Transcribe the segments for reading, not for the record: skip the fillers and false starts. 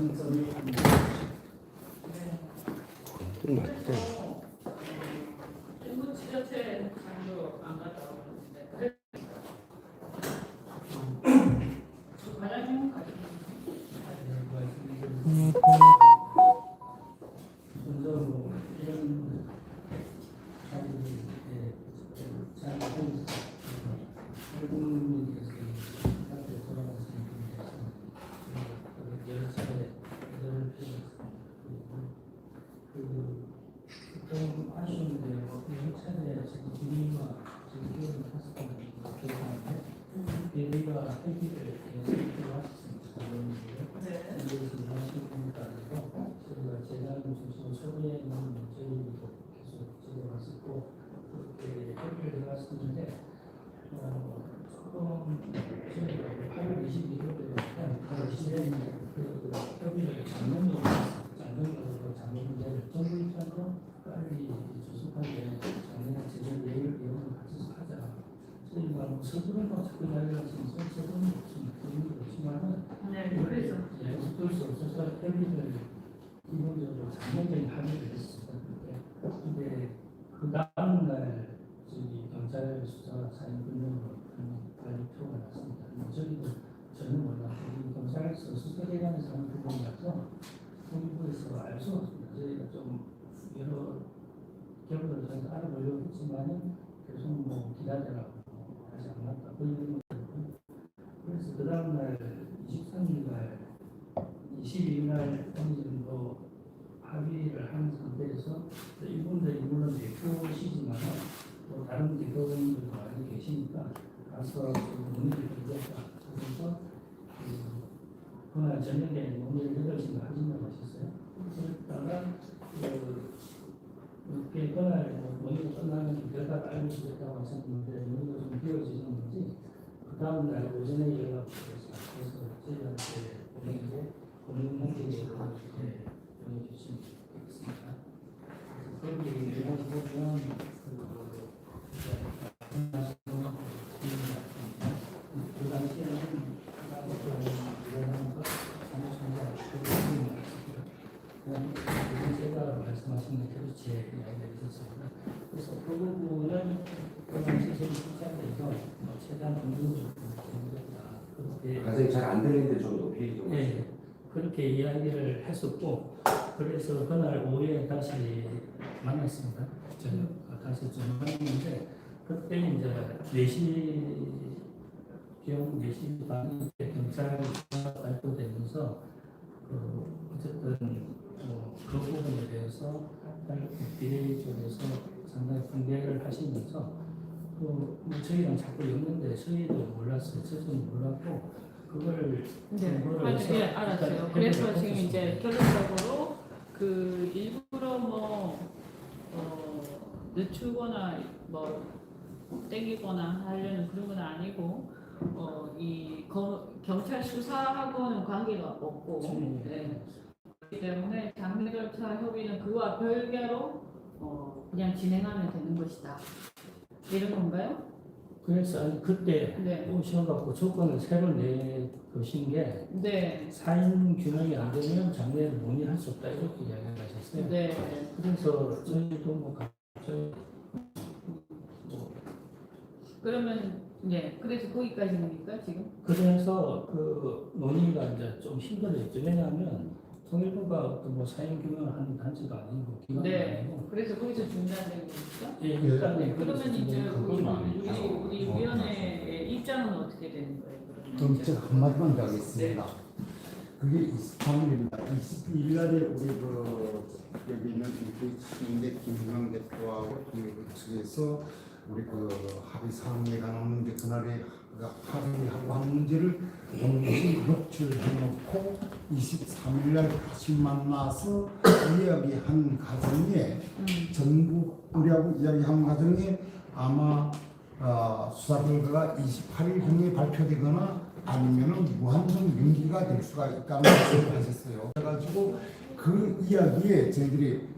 상점이 인구 지자체 장도 안 갔다 오는데 과장님 먼저 이런 여러 차례 여덟 좀 아쉬운데 여러 차례 지금 분위기가 지금 기억을 탔었던 기억하는데 대리가 회기를 계속 들어왔었습니다. 그래서 하시는 분도 아니고 저희가 재단으로서 소비에 있는 문제도 계속 지켜봤었고 그렇게 회기를 들어갔었는데 조금 저희가 8월 22일에 8월 20일에 그 협의를 장면으로 장면 문제를 정부 입장으로 빨리 조속하게 장면 제대로 예언을 같이 하자. 저희가 뭐 서두른 거 자꾸 이야기할 수 있어서 서두른 거 없으면 그런 게 없지만은 그래서 어쩔 수 없어서 협의를 기본적으로 장면적인 합의를 했습니다. 근데 그 다음 날 저기 경찰 수사 사인 분명으로 빨리 표가 났습니다. 저희도 전혀 몰랐고 경찰서 수사기관에서 하는 부분이라서 정부에서 알 수 없습니다. 저희가 좀 여러 경우를 저희가 알아보려고 했지만은 계속 뭐 기다려라고 하지 않았다. 그래서 그 다음날 23일날 22일날 어느 정도 합의를 하는 상태에서 이분들이 물론 대표시지만 또 다른 대표분들도 많이 계시니까 가서 논의를 드렸다. 그래서 그날 저녁에 논의를 8시인가 하신다고 하셨어요. 그러다가 그날 논의가 끝나면 결과가 알고 싶다고 하셨는데 논의가 좀 비워지셨는지 그 다음날 오전에 연락을 드렸어요. 그래서 저희한테 보내는데 본인 홈페이지에 보내주시면 되겠습니다. 거기 보면 그 당시에는 제가 말씀하신 그렇지 이야기가 있었습니다. 그래서 그 부분은 그 당시 저희 실장에서 최대한 긍정적으로 견뎠다. 그렇게 가장 잘 안 들리는데 좀 높이 좀. 네, 그렇게 이야기를 했었고 그래서 그날 오후에 다시 만났습니다. 저녁 다시 좀 만났는데 그때 이제 4시 4시 반에 경찰 발표되면서 어쨌든 그 부분에 대해서 비례 쪽에서 상당히 분개를 하시면서 뭐 저희랑 자꾸 엮는데 저희도 몰랐어요. 저도 몰랐고 그걸 네, 알았어요. 그래서 지금 이제 결론적으로 그 일부러 늦추거나 뭐 땡기거나 하려는 그런 건 아니고 경찰 수사하고는 관계가 없고 네. 그렇기 때문에 장례 절차 협의는 그와 별개로 그냥 진행하면 되는 것이다. 이런 건가요? 그래서 그때 네. 오셔갖고 조건을 새로 내신 게 네. 사인 규명이 안 되면 장례를 논의할 수 없다 이렇게 이야기를 하셨어요. 네. 그래서 저희도 뭐 갑자기 그러면 네. 그래서 거기까지입니까 지금? 그래서 그 논의가 이제 좀 힘들어졌죠. 왜냐하면 통일부가 어떤 뭐 사인 규명을 하는 단체가 아니고 기관도 네. 아니고. 그래서 거기서 중단된 겁니까? 예, 일단 그러면 이제 그건 아니죠. 우리 위원회의 입장은 어떻게 되는 거예요? 그럼 제가 한마디만 더 하겠습니다. 그게 23일입니다. 22일 날에 우리 여기 있는 우리 김준영 대표하고 통일부 측에서 우리 합의 사항에 관한 문제 그날에 합의하고 한 문제를 공식 녹취해놓고 23일 날 다시 만나서 이야기한 과정에 정부 우리하고 이야기한 과정에 아마 수사 결과가 28일경에 발표되거나 아니면은 무한정 연기가 될 수가 있다는 말씀을 하셨어요. 그래가지고 그 이야기에 저희들이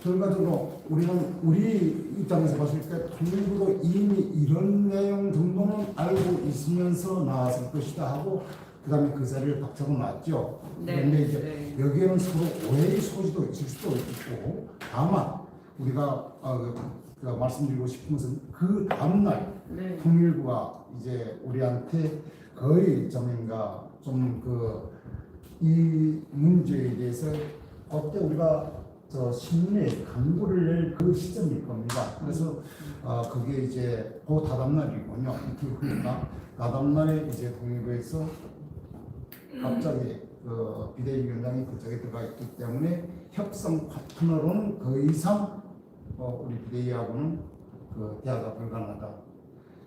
결과적으로 우리 입장에서 봤을 때 통일부도 이미 이런 내용 정도는 알고 있으면서 나왔을 것이다 하고 그다음에 그 자리를 박차고 놨죠. 네. 그런데 이제 네. 여기에는 서로 오해의 소지도 있을 수도 있고, 다만 우리가 말씀드리고 싶은 것은 그 다음날 네. 통일부가 이제 우리한테 거의 좀인가 좀 이 문제에 대해서 그때 우리가 신문에 광고를 낼 그 시점일 겁니다. 그래서 그게 이제 그 다다음날이군요. 이틀 후니까 다다음날에 이제 통일부에서 갑자기 비대위원장이 그쪽에 들어가 있기 때문에 협상 파트너로는 더 이상 우리 비대위하고는 대화가 불가능하다.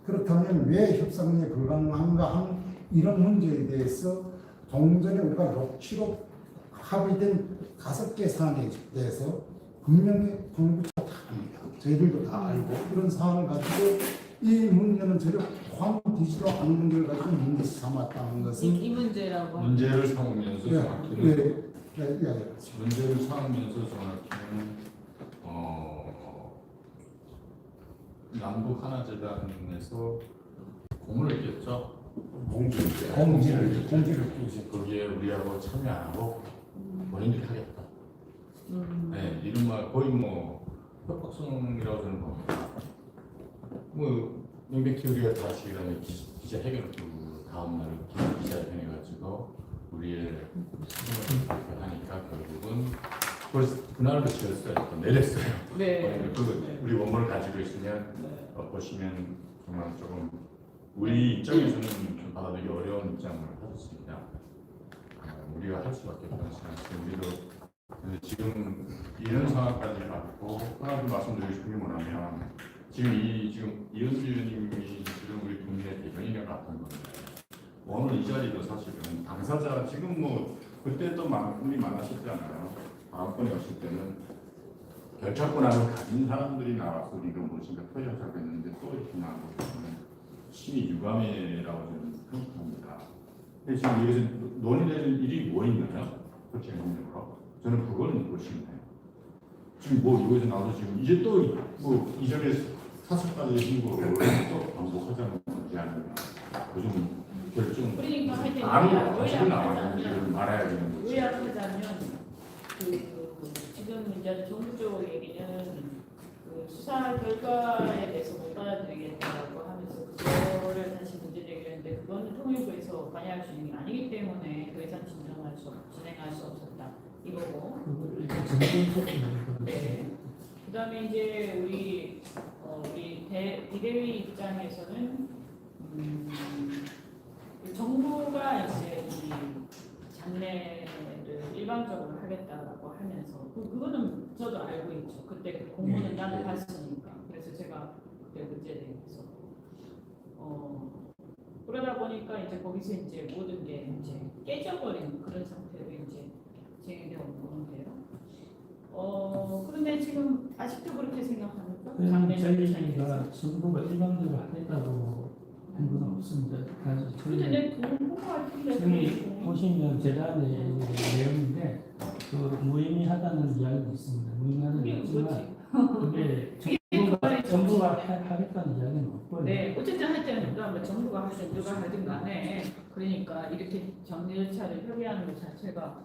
그렇다면 왜 협상이 불가능한가 한 이런 문제에 대해서 동전에 우리가 녹취록 합의된 5개 사안에 대해서 분명히 통일부가 다 압니다. 저희들도 다 알고 이런 사안을 가지고 이 문제는 전혀 포함되지도 않은 문제를 가지고 문제 삼았다는 것은 이 문제라고 문제를 삼으면서 정확히는 문제를 삼으면서 정확히는 남북 하나재단에서 공문을 냈죠. 공지를 주시. 거기에 우리하고 참여 안 하고 본인들이 하겠다. 네, 이른바 거의 뭐 협박성이라고 저는 봅니다. 뭐 명백히 우리가 다시 그다음에 기자회견을 그 다음날 기자회견 해가지고 우리의 상황을 발표하니까 결국은 그날로 지었어요. 내렸어요. 네. 우리 원본을 가지고 있으면 보시면 정말 조금 우리 입장에서는 좀 받아들이기 어려운 입장을 가졌습니다. 우리가 할 수밖에 없다는 생각이 우리도 지금 이런 상황까지 갖고 하나 좀 말씀드리고 싶은 게 뭐냐면 지금 이현주 의원님이 지금 우리 국민의 대변인을 맡은 건데 오늘 이 자리도 사실은 당사자 지금 뭐 그때 또 분이 많았었잖아요. 다음번에 왔을 때는 결착권을 가진 사람들이 나와서 우리가 무엇인가 표현하고 했는데 또 이렇게 나오고 있는 심히 유감이라고 저는 생각합니다. 근데 지금 여기서 논의될 일이 뭐 있나요? 그렇게 논의로 저는 그거는 무엇인가요? 지금 뭐 이거에서 나와서 지금 이제 또 뭐 이전에 사설까지 신고를 또 반복하자는 문제 아닌가? 요즘 결정 그러니까 하여튼 아무 나와서 말아야 되는 거죠. 요약하자면 지금 이제 정부 쪽 얘기는 수사 결과에 대해서 못 받아들이겠다고 하면서 그거를 다시 문제 제기했는데 그거는 통일부에서 관여할 수 있는 게 아니기 때문에 더 이상 진행할 수 없었다 이거고. 네. 그다음에 이제 우리 비대위 입장에서는 정부가 이제 이 장례를 일방적으로 하겠다라고 하면서 그거는 저도 알고 있죠. 그때 그 공문은 나도 봤으니까. 그래서 제가 그때 문제에 대해서 그러다 보니까 이제 거기서 이제 모든 게 이제 깨져버린 그런 상태로 이제 진행되어 오는데요. 그런데 지금 아직도 그렇게 생각합니까? 저희가 정부가 일방적으로 하겠다고 한 건 없습니다. 근데 내 그런 거 같은데 지금 보시면 재단의 내용인데 무의미하다는 이야기가 있습니다. 무의미하다는 그게 이야기지만 뭐지? 그게 정부가 하겠다는 이야기는 없고요. 네, 어쨌든 하여튼 뭐 정부가 하든 누가 하든 간에 그러니까 이렇게 정리 절차를 협의하는 것 자체가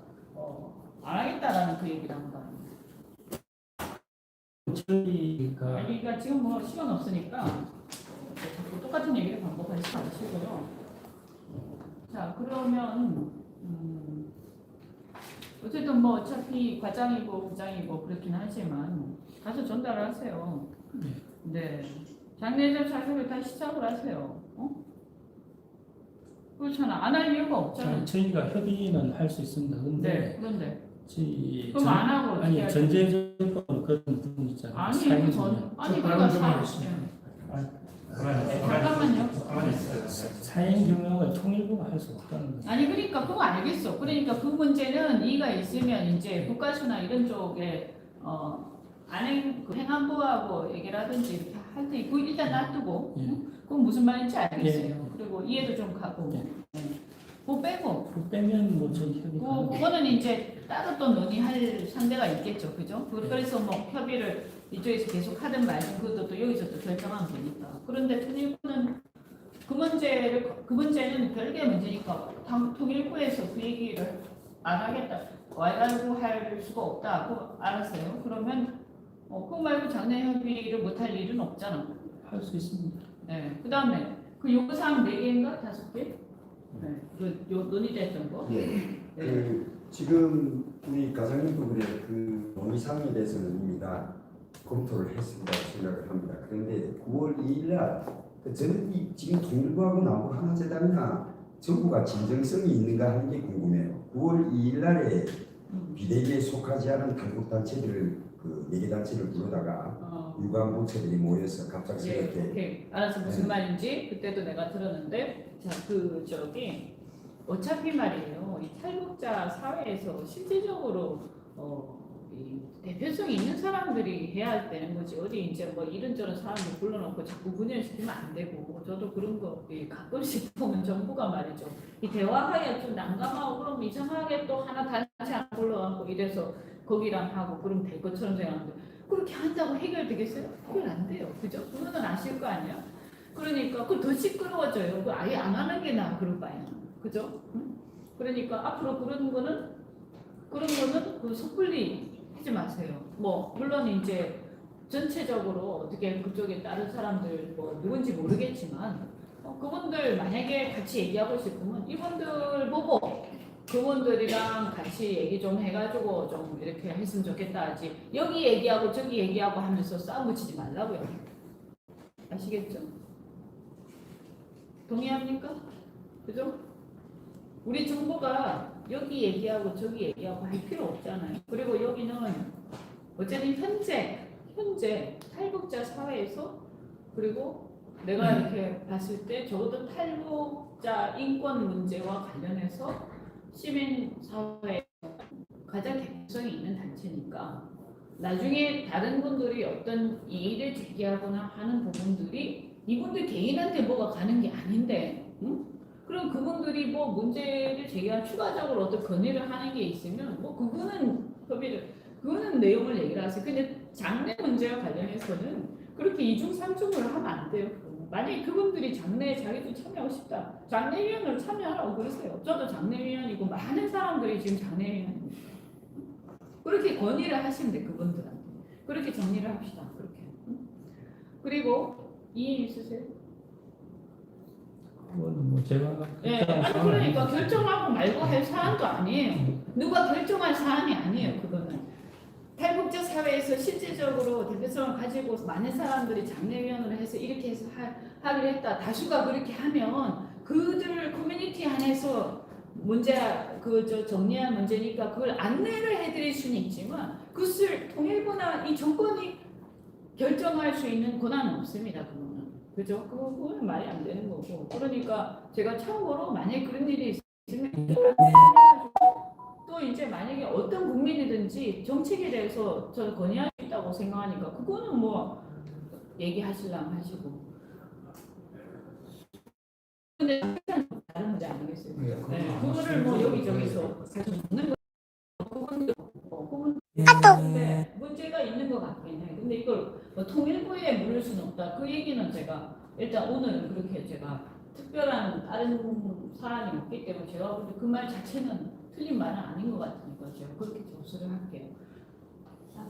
안 하겠다라는 그 얘기를 한 거 아니에요. 저희가 그러니까 지금 뭐 시간 없으니까 자꾸 똑같은 얘기를 반복하지 마시고요. 자, 그러면 어쨌든 뭐 어차피 과장이고 부장이고 그렇긴 하지만 가서 전달을 하세요. 네. 장례절 사격을 다시 시작을 하세요. 그렇잖아. 안 할 이유가 없잖아요. 저희가 협의는 할 수 있습니다. 네. 그런데 저희 그럼 안 하고 어떻게 아니 하죠? 전제조건 그런 부분 있잖아요. 아니 사용 그러니까 잠깐만요. 사행 경영을 통일부가 할 수 없다는 거죠. 아니 그러니까 그거 알겠어. 그러니까 그 문제는 이가 있으면 이제 국가수나 이런 쪽에 안행 그 행안부하고 얘기를 하든지 이렇게 할 때 그 일단 놔두고 그건 무슨 말인지 알겠어요. 그리고 이해도 좀 가고 그거 빼고 그 빼면 뭐 저희 협의 그거는 이제 따로 또 논의할 상대가 있겠죠, 그죠? 그래서 뭐 협의를 이쪽에서 계속 하든 말든 그것도 또 여기서 또 결정하면 되니까. 그런데 통일부는 그 문제는 별개 문제니까 통일부에서 그 얘기를 안 하겠다. 와이가지고 할 수가 없다고 알았어요. 그러면 그거 말고 장래 협의를 못할 일은 없잖아. 할 수 있습니다. 네. 그 다음에 그 요구사항 4개인가 5개? 네. 논의됐던 거. 예. 네. 지금 우리 가장님부분의 그 논의사항에 대해서는 이미 다 검토를 했습니다 생각을 합니다. 그런데 9월 2일 날 저는 이 지금 통일부하고 남북한화재단이나 정부가 진정성이 있는가 하는 게 궁금해요. 9월 2일 날에 비대위에 속하지 않은 탈북단체들을 그 4개 단체를 부르다가 유관부처들이 모여서 갑작스럽게 오케이. 알았어. 무슨 말인지 그때도 내가 들었는데 자, 어차피 말이에요. 이 탈북자 사회에서 실질적으로 이 대표성이 있는 사람들이 해야 되는 거지. 어디 이제 뭐 이런저런 사람들 불러놓고 자꾸 분열시키면 안 되고. 저도 그런 거 가끔씩 보면 정부가 말이죠. 이 대화하기가 좀 난감하고 그럼 이상하게 또 하나 단체 안 불러갖고 이래서 거기랑 하고 그럼 될 것처럼 생각하는데 그렇게 한다고 해결되겠어요? 해결 안 돼요. 그죠? 그거는 아실 거 아니야? 그러니까 그 더 시끄러워져요. 그 아예 안 하는 게 나아 그럴 바에는. 그죠? 응? 그러니까 앞으로 그런 거는 그 섣불리 하지 마세요. 뭐 물론 이제 전체적으로 어떻게 그쪽에 다른 사람들 뭐 누군지 모르겠지만 그분들 만약에 같이 얘기하고 싶으면 이분들 보고 그분들이랑 같이 얘기 좀 해가지고 좀 이렇게 했으면 좋겠다 하지. 여기 얘기하고 저기 얘기하고 하면서 싸움 붙이지 말라고요. 아시겠죠? 동의합니까? 그죠? 우리 정부가 여기 얘기하고 저기 얘기하고 할 필요 없잖아요. 그리고 여기는 어쨌든 현재 탈북자 사회에서 그리고 내가 이렇게 봤을 때 적어도 탈북자 인권 문제와 관련해서 시민사회에 가장 대표성이 있는 단체니까 나중에 다른 분들이 어떤 이의를 제기하거나 하는 부분들이 이분들 개인한테 뭐가 가는 게 아닌데 응? 그럼 그분들이 뭐 문제를 제기한 추가적으로 어떤 건의를 하는 게 있으면 뭐 그거는 내용을 얘기를 하세요. 근데 장래 문제와 관련해서는 그렇게 이중 삼중을 하면 안 돼요. 만약에 그분들이 장래에 자기도 참여하고 싶다. 장례위원으로 참여하라고 그러세요. 저도 장례위원이고 많은 사람들이 지금 장례위원입니다. 그렇게 건의를 하시면 돼 그분들한테. 그렇게 정리를 합시다. 그렇게. 그리고 이해 있으세요? 그건 뭐 제가 네, 아니 그러니까 결정하고 말고 할 사안도 아니에요. 누가 결정할 사안이 아니에요. 그거는 탈북자 사회에서 실질적으로 대표성을 가지고 많은 사람들이 장례위원으로 해서 이렇게 해서 하기로 했다. 다수가 그렇게 하면 그들 커뮤니티 안에서 정리할 문제니까 그걸 안내를 해드릴 수는 있지만 그것을 통일부나 이 정권이 결정할 수 있는 권한은 없습니다. 그거는. 그죠? 그거는 말이 안 되는 거고. 그러니까 제가 참고로 만약에 그런 일이 있으면 또 이제 만약에 어떤 국민이든지 정책에 대해서 저는 건의할 수 있다고 생각하니까 그거는 뭐 얘기하시려면 하시고. 근데 다른 문제 아니겠어요? 네, 그거를 뭐 여기저기서 계속 묻는 거. 근데 문제가 있는 것 같긴 해. 근데 이걸 뭐 통일부에 물을 수는 없다. 그 얘기는 제가 일단 오늘은 그렇게 제가 특별한 다른 사안이 없기 때문에 제가 그 말 자체는 틀린 말은 아닌 것 같으니까 제가 그렇게 접수를 할게요.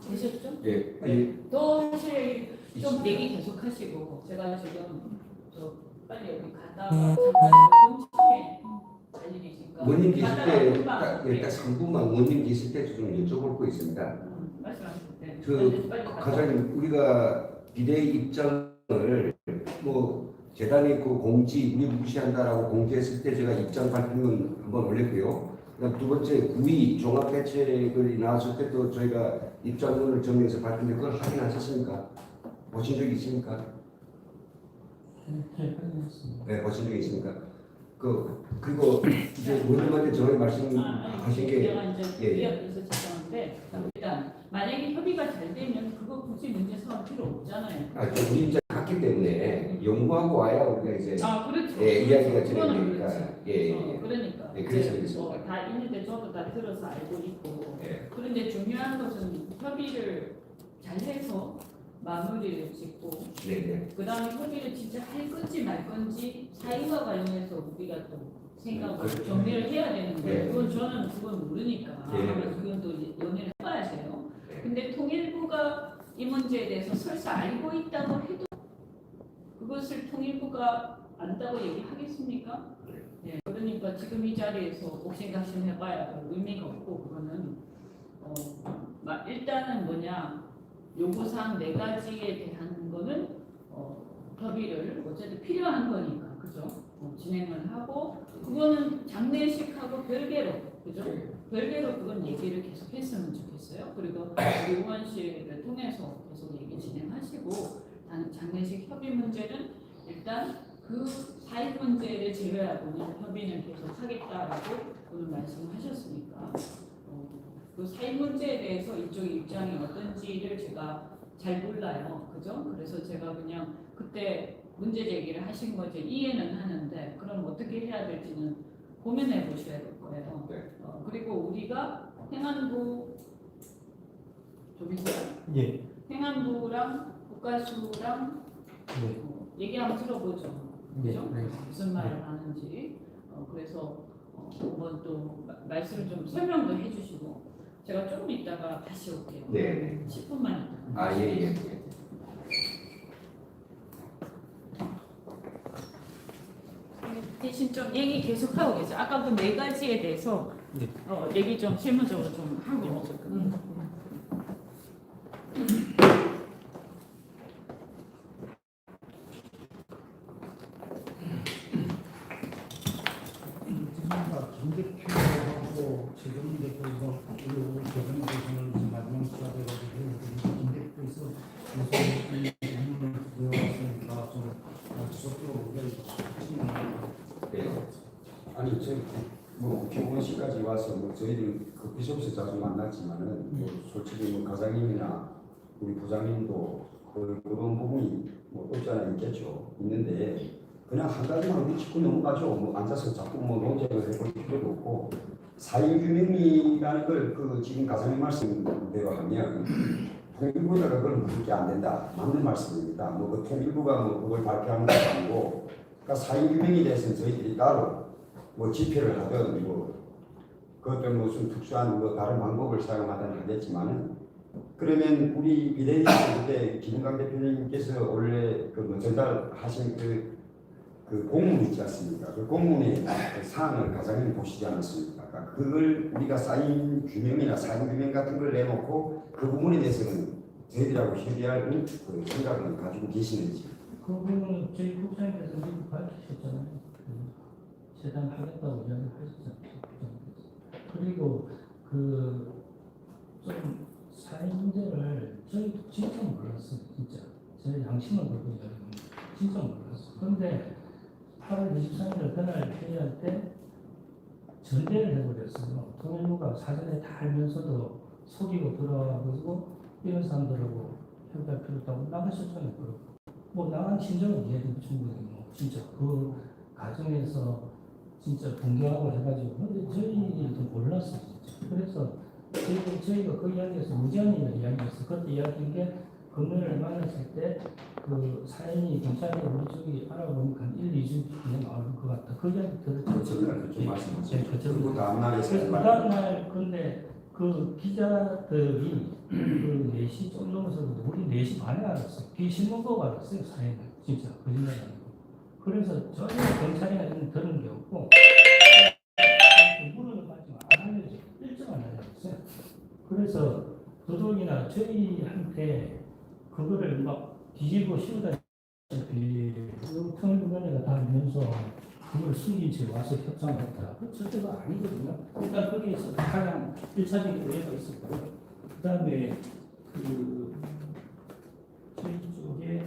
되셨죠? 예. 더 사실 좀 얘기 계속 하시고 제가 지금 빨리 여기 갔다가 잠깐 정치에 갈 일이 있으니까 원님 계실 때 금방 일단 3분만 원님 계실 때 좀 여쭤볼 거 있습니다. 말씀하실 때 그 과장님 우리가 비대위 입장을 뭐 재단의 그 공지 우리 무시한다라고 공지했을 때 제가 입장 발표문 한번 올렸고요. 그다음 두 번째 9.2 종합대책을 나왔을 때도 저희가 입장문을 정리해서 발표했는데 그걸 확인하셨습니까? 보신 적이 있습니까? 확인했습니다. 네, 보신 적이 있습니까? 그리고 이제 원님한테 저희 말씀하신 게 제가 이제 이야기해서 죄송한데 일단 만약에 협의가 잘 되면 그거 굳이 문제 삼을 필요 없잖아요. 우리 입장 같기 때문에 연구하고 와야 우리가 이제 그렇죠. 예, 이야기가 그거는 진행되니까 그렇지. 예. 그러니까 네, 그래서 이제 그렇습니다. 다 있는데 저도 다 들어서 알고 있고 예. 그런데 중요한 것은 협의를 잘 해서 마무리를 짓고 네. 그 다음에 협의를 진짜 할 건지 말 건지 사이와 관련해서 우리가 또 생각을 그렇죠. 정리를 해야 되는데 네. 그건 모르니까 네. 그건 또 이제 연애를 해봐야 돼요. 네. 근데 통일부가 이 문제에 대해서 설사 알고 있다고 해도 그것을 통일부가 안다고 얘기하겠습니까? 네. 그러니까 지금 이 자리에서 옥신각신 해봐야 별 의미가 없고 그거는 일단은 뭐냐 요구사항 4가지에 대한 거는 협의를 어쨌든 필요한 거니까 그죠? 진행을 하고 그거는 장례식하고 별개로 그죠? 별개로 그건 얘기를 계속 했으면 좋겠어요. 그리고 우리 의원실을 통해서 계속 얘기 진행하시고 장례식 협의 문제는 일단 그 사익 문제를 제외하고는 협의는 계속 하겠다라고 오늘 말씀하셨으니까 그 사익 문제에 대해서 이쪽의 입장이 어떤지를 제가 잘 몰라요. 그죠? 그래서 제가 그냥 그때 문제 제기를 하신 거지 이해는 하는데 그럼 어떻게 해야 될지는 고민해 보셔야 될 거예요. 네. 그리고 우리가 행안부 좀 있어요. 예. 행안부랑 국가수랑 네. 얘기 한번 들어보죠. 네. 그죠? 무슨 말을 하는지. 그래서 한번 또 말씀을 좀 설명도 해주시고 제가 조금 있다가 다시 올게요. 네. 10분만 있다가. 아, 예. 대신 좀 얘기 계속 하고 계세요. 아까 그 4가지에 대해서 네. 얘기 좀 실무적으로 좀 하고 계세요. 지금가 김 대표하고 최종 대표가 그리고 대선 대선을 마지막 수사 돼가지고 김 대표에서 계속 이 부분을 배워왔으니까 좀 지속적으로 우리가 네. 아니 저뭐 교원시까지 와서 뭐 저희들 그 비숍에서 자주 만났지만은 뭐 솔직히 뭐 과장님이나 우리 부장님도 그런 부분이 뭐 없지 않아 있겠죠. 있는데 그냥 한 가지만 우리 짚고 넘어가죠. 뭐 앉아서 자꾸 뭐 논쟁을 해볼 필요도 없고 사인규명이라는 걸 그 지금 과장님 말씀대로 하면 통일부가 그걸 묻을 게 안 된다. 맞는 말씀입니다. 뭐 그 통일부가 뭐 그걸 발표하는 것도 아니고 그러니까 사인규명에 대해서는 저희들이 따로 뭐 집회를 하든 뭐 그것도 무슨 특수한 뭐 다른 방법을 사용하든 하겠지만은 그러면 우리 비대위에서 그때 김은강 대표님께서 원래 그뭐 전달하신 그 공문 있지 않습니까? 그 공문의 그 사항을 과장님 보시지 않았습니까? 그러니까 그걸 우리가 사인 규명이나 사인 규명 같은 걸 내놓고 그 부분에 대해서는 저희들하고 협의할 그 생각을 가지고 계시는지. 그 부분은 저희 국장님께서 미리 밝히셨잖아요. 재단 하겠다고 이야기하셨잖아요. 그리고 그 좀 사회 문제를 저희 진짜 몰랐어요. 진짜 제 양심을 걸고 이야기합니다. 진짜 몰랐어요. 그런데 8월 23일 그날 회의할 때 전대를 해버렸어요. 통일부가 사전에 다 알면서도 속이고 들어와가지고 이런 사람들하고 협의할 필요 없다고 나가셨잖아요. 뭐 나간 심정은 이해도 충분히 뭐 진짜 그 과정에서 진짜 동경하고 해가지고 근데 저희도 몰랐어요. 진짜. 그래서 저희가 그 이야기에서 무제한이라는 이야기였어요. 그때 이야기한 게 금요일에 만났을 때 그 사연이 경찰이 우리 쪽이 알아보니까 1, 2주 뒤에 나올 것 같다. 그 이야기 들었죠. 전날 그렇게 말씀하셨죠. 네, 그 다음날에 그래서 그 다음날 근데 그 기자들이 그 4시 좀 넘어서 우리 4시 반에 알았어요. 신문 보고 알았어요. 사연을. 진짜 거짓말 아니고. 그래서 전혀 경찰이나 이런 들은 게 없고 물어는 받지만 안 알려줘. 일정 안 알려줬어요. 그래서 도둑이나 저희한테 그거를 막 뒤집어 씌우다시피 그 통일부면회가 다 알면서 그걸 숨긴 채 와서 협상했다. 그 절대가 아니거든요. 일단 거기에서 가장 1차적인 오해가 있었고요. 그 다음에 저희 쪽에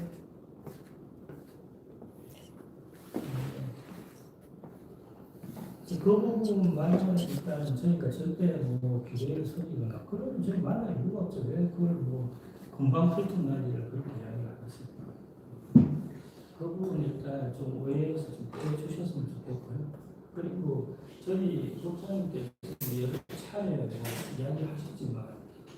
그 부분만은 일단 저희가 절대 뭐 기대를 서기거나 그런 저희 만날 이유가 없죠. 왜 그걸 뭐 금방 풀통 날리를 그렇게 이야기를 하겠습니까? 그 부분 일단 좀 오해해서 좀 해주셨으면 좋겠고요. 그리고 저희 국장님께서 여러 차례 이야기하셨지만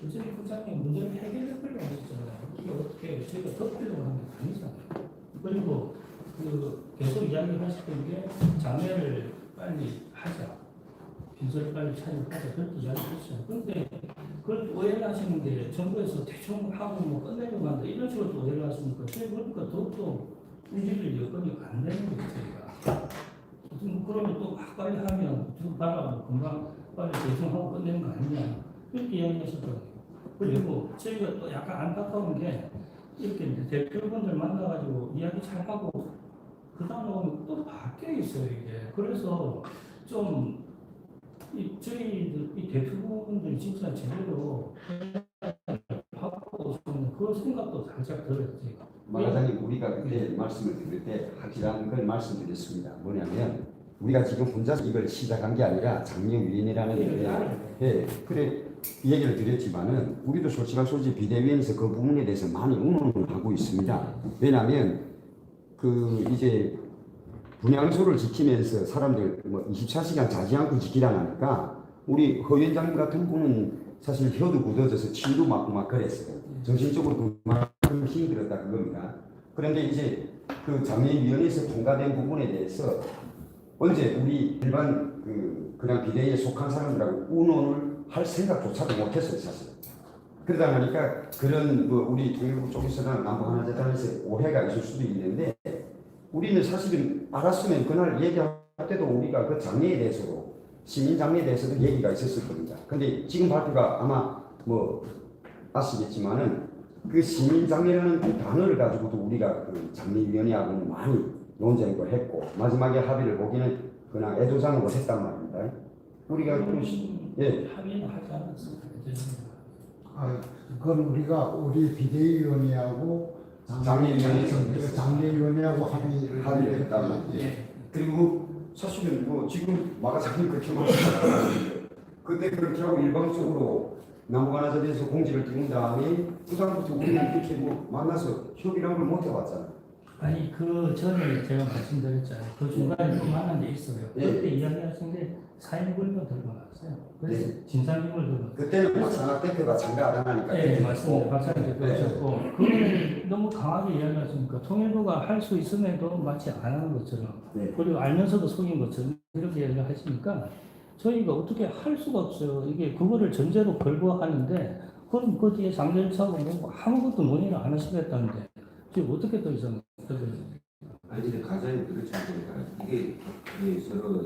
어차피 국장님 문제를 해결해보려고 하셨잖아요. 이게 어떻게 저희가 덮으려고 하는 게 아니잖아요. 그리고 계속 이야기하셨던 게 장애를 빨리 하자. 빈소를 빨리 찾아가자. 그렇게 이야기했어요. 그런데 그걸 오해를 하시는 게 정부에서 대충 하고 뭐 끝내려고 한다. 이런 식으로 또 오해를 하시니까 저희 그러니까 더욱더 움직일 여건이 안 되는 거죠. 저희가. 그러면 또 빨리 하면 두 바라고 금방 빨리 대충 하고 끝내는 거 아니냐. 이렇게 이야기하셨거든요. 그리고 저희가 또 약간 안타까운 게 이렇게 이제 대표분들 만나가지고 이야기 잘 하고 그 다음 오면 또 바뀌어 있어요 이게. 그래서 좀 저희 이 대표분들이 진짜 제대로 하고 그 생각도 살짝 들어요 저희가. 마가장님 우리가 그때 말씀을 드릴 때 확실한 걸 말씀드렸습니다. 뭐냐면 우리가 지금 혼자서 이걸 시작한 게 아니라 장려위원회라는 게 그래 이 얘기를 드렸지만은 우리도 솔직한 소식 비대위원회에서 그 부분에 대해서 많이 의논을 하고 있습니다. 왜냐하면 이제 분향소를 지키면서 사람들 뭐 24시간 자지 않고 지키라 하니까 우리 허 위원장님 같은 분은 사실 혀도 굳어져서 침도 맞고 막 그랬어요. 정신적으로 그만큼 힘들었다 그겁니다. 그런데 이제 그 장애위원회에서 통과된 부분에 대해서 언제 우리 일반 그냥 비대위에 속한 사람들하고 의논을 할 생각조차도 못했어요 사실. 그러다 보니까 그런 우리 통일부 쪽에서는 남북한화재단에서 오해가 있을 수도 있는데 우리는 사실은 알았으면 그날 얘기할 때도 우리가 그 장애에 대해서도 시민 장애에 대해서도 얘기가 있었을 겁니다. 근데 지금 발표가 아마 뭐 아시겠지만은 그 시민 장애라는 그 단어를 가지고도 우리가 그 장애위원회하고는 많이 논쟁도 했고 마지막에 합의를 보기는 그냥 애도장으로 했단 말입니다. 우리가 합의는 하지 않았습니다. 그건 우리 비대위원회하고 장례위원회하고 합의를 했단 말이에요. 그리고 사실은 뭐 지금 마가장님 그렇게 말씀하셨는데 그때 그렇게 하고 일방적으로 남북한화재단에서 공지를 띄운 다음에 그다음부터 우리는 이렇게 뭐 만나서 협의를 못 해봤잖아요. 아니 그 전에 제가 말씀드렸잖아요. 그 중간에 또 만난 게 있어요. 그때 이야기하신 게 사인불명 들고 나왔어요. 그래서 진상규명을 들고. 그때는 박상학 대표가 참가 안 하니까. 네, 맞습니다. 박상학 대표였고 그걸 너무 강하게 이야기하시니까 통일부가 할 수 있음에도 마치 안 하는 것처럼 그리고 알면서도 속인 것처럼 이렇게 이야기를 하시니까 저희가 어떻게 할 수가 없어요. 이게 그거를 전제로 걸고 하는데 그럼 그 뒤에 장례차고 뭐 아무것도 논의를 안 하시겠다는데 지금 어떻게 더 이상 아니 근데 가장이 그렇지 않습니까? 이게 서로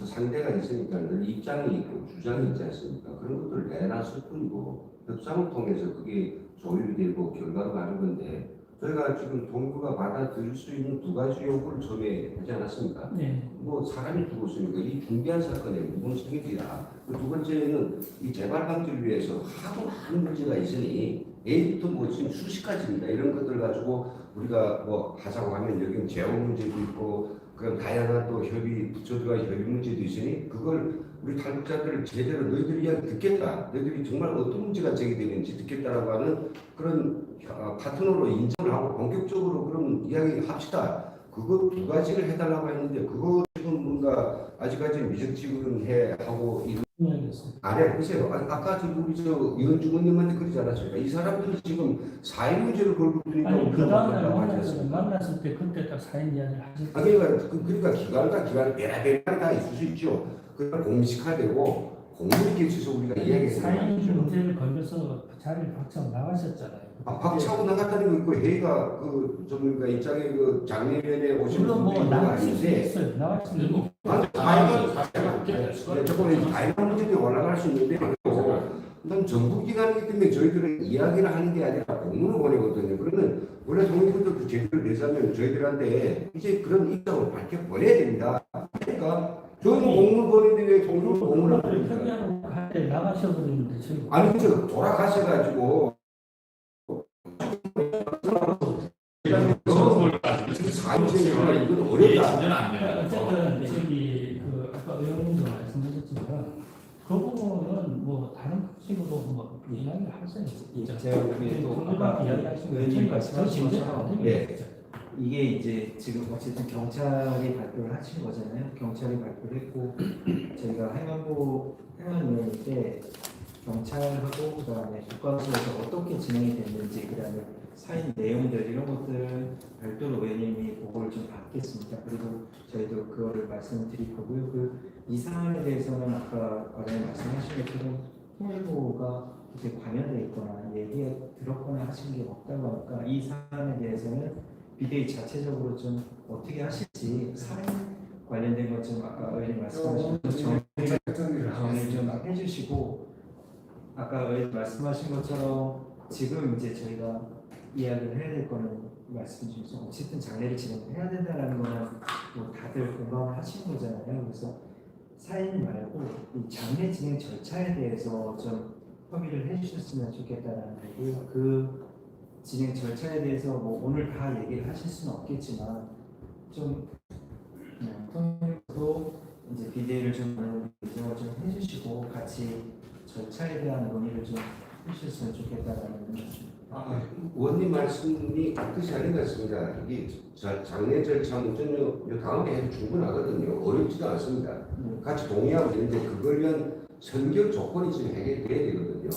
상대가 있으니까 늘 입장이 있고 주장이 있지 않습니까? 그런 것들을 내놨을 뿐이고 협상을 통해서 그게 조율이 되고 결과로 가는 건데 저희가 지금 동부가 받아들일 수 있는 두 가지 요구를 처음에 하지 않았습니까? 네. 뭐 사람이 죽었으니까 이 중대한 사건의 무분성이라 두 번째는 이 재발 방지를 위해서 하도 많은 문제가 있으니 A부터 뭐 지금 수십 가지입니다. 이런 것들 가지고 우리가 뭐 하자고 하면 여기는 재원 문제도 있고 그런 다양한 또 협의 부처들과 협의 문제도 있으니 그걸 우리 탈북자들을 제대로 너희들이 이야기 듣겠다. 너희들이 정말 어떤 문제가 제기되는지 듣겠다라고 하는 그런 파트너로 인정을 하고 본격적으로 그럼 이야기 합시다. 그거 두 가지를 해달라고 했는데 그거 지금 뭔가 아직까지 미적지근해 하고 아니 보세요. 아까 지금 우리 이현주 의원님한테 그러지 않았습니까? 이 사람들은 지금 사회 문제를 걸고 있으니까 아니 그 다음날 만났을 때 그때 딱 사인 이야기를 하셨죠. 그러니까 기관과 베라베라가 다 있을 수 있죠. 그걸 공식화되고 공무원에 있어서 우리가 이야기해서 사인 문제를 걸면서 자리를 박차고 나가셨잖아요. 박차고 나갔다는 거 있고 회의가 전문가 입장에 그 장례면에 오신 물론 뭐 분들이 나가실 수 아닌데 있어요. 나가실 수 있고. 조금 다양한 문제들이 올라갈 수 있는데 넌 정부기관이기 때문에 저희들은 이야기를 하는 게 아니라 공문을 보내거든요. 그러면 원래 통일부도 제대로 내자면 저희들한테 이제 그런 입장을 밝혀보내야 됩니다. 그러니까 저희는 공문을 보내는데 왜 통일부 공문을 보냅니까? 할때 나가셔버리는데 저희 아니 그죠 돌아가셔가지고 이건 어렵다. 어쨌든 저기 아까 의원님도 말씀하셨지만 그 부분은 뭐 다른 방식으로 뭐 이야기를 하세요. 제가 우리 또 아까 의원님 말씀하신 것처럼 이게 이제 지금 어쨌든 경찰이 발표를 하신 거잖아요. 경찰이 발표를 했고 저희가 행안위원회 때 경찰하고 그다음에 국가수에서 어떻게 진행이 됐는지 그다음에 사인 내용들 이런 것들 별도로 의원님이 보고를 좀 받겠습니다. 그리고 저희도 그거를 말씀을 드릴 거고요. 이 사안에 대해서는 아까 과장님 말씀하신 것처럼 통일부가 이렇게 관여돼 있거나 얘기 들었거나 하신 게 없다고 하니까 이 사안에 대해서는 비대위 자체적으로 좀 어떻게 하실지 사안 관련된 것 좀 아까 의원님 말씀하신 것처럼 정리를 좀 해주시고 아까 의원님 말씀하신 것처럼 지금 이제 저희가 이야기를 해야 될 거는 말씀 주셔서 어쨌든 장례를 진행해야 된다는 거는 뭐 다들 공감을 하시는 거잖아요. 그래서 사인 말고 이 장례 진행 절차에 대해서 좀 협의를 해주셨으면 좋겠다는 거고요. 그 진행 절차에 대해서 뭐 오늘 다 얘기를 하실 수는 없겠지만 좀 통일부도 이제 비대위를 좀 예정을 좀 해주시고 같이 절차에 대한 논의를 좀 해주셨으면 좋겠다라는 말씀. 의원님 말씀이 뜻이 아닌 것 같습니다. 이게 장례 절차 문제는 요 다음에 해도 충분하거든요. 어렵지도 않습니다. 같이 동의하고 있는데 그걸 위한 선결 조건이 지금 해결돼야 되거든요.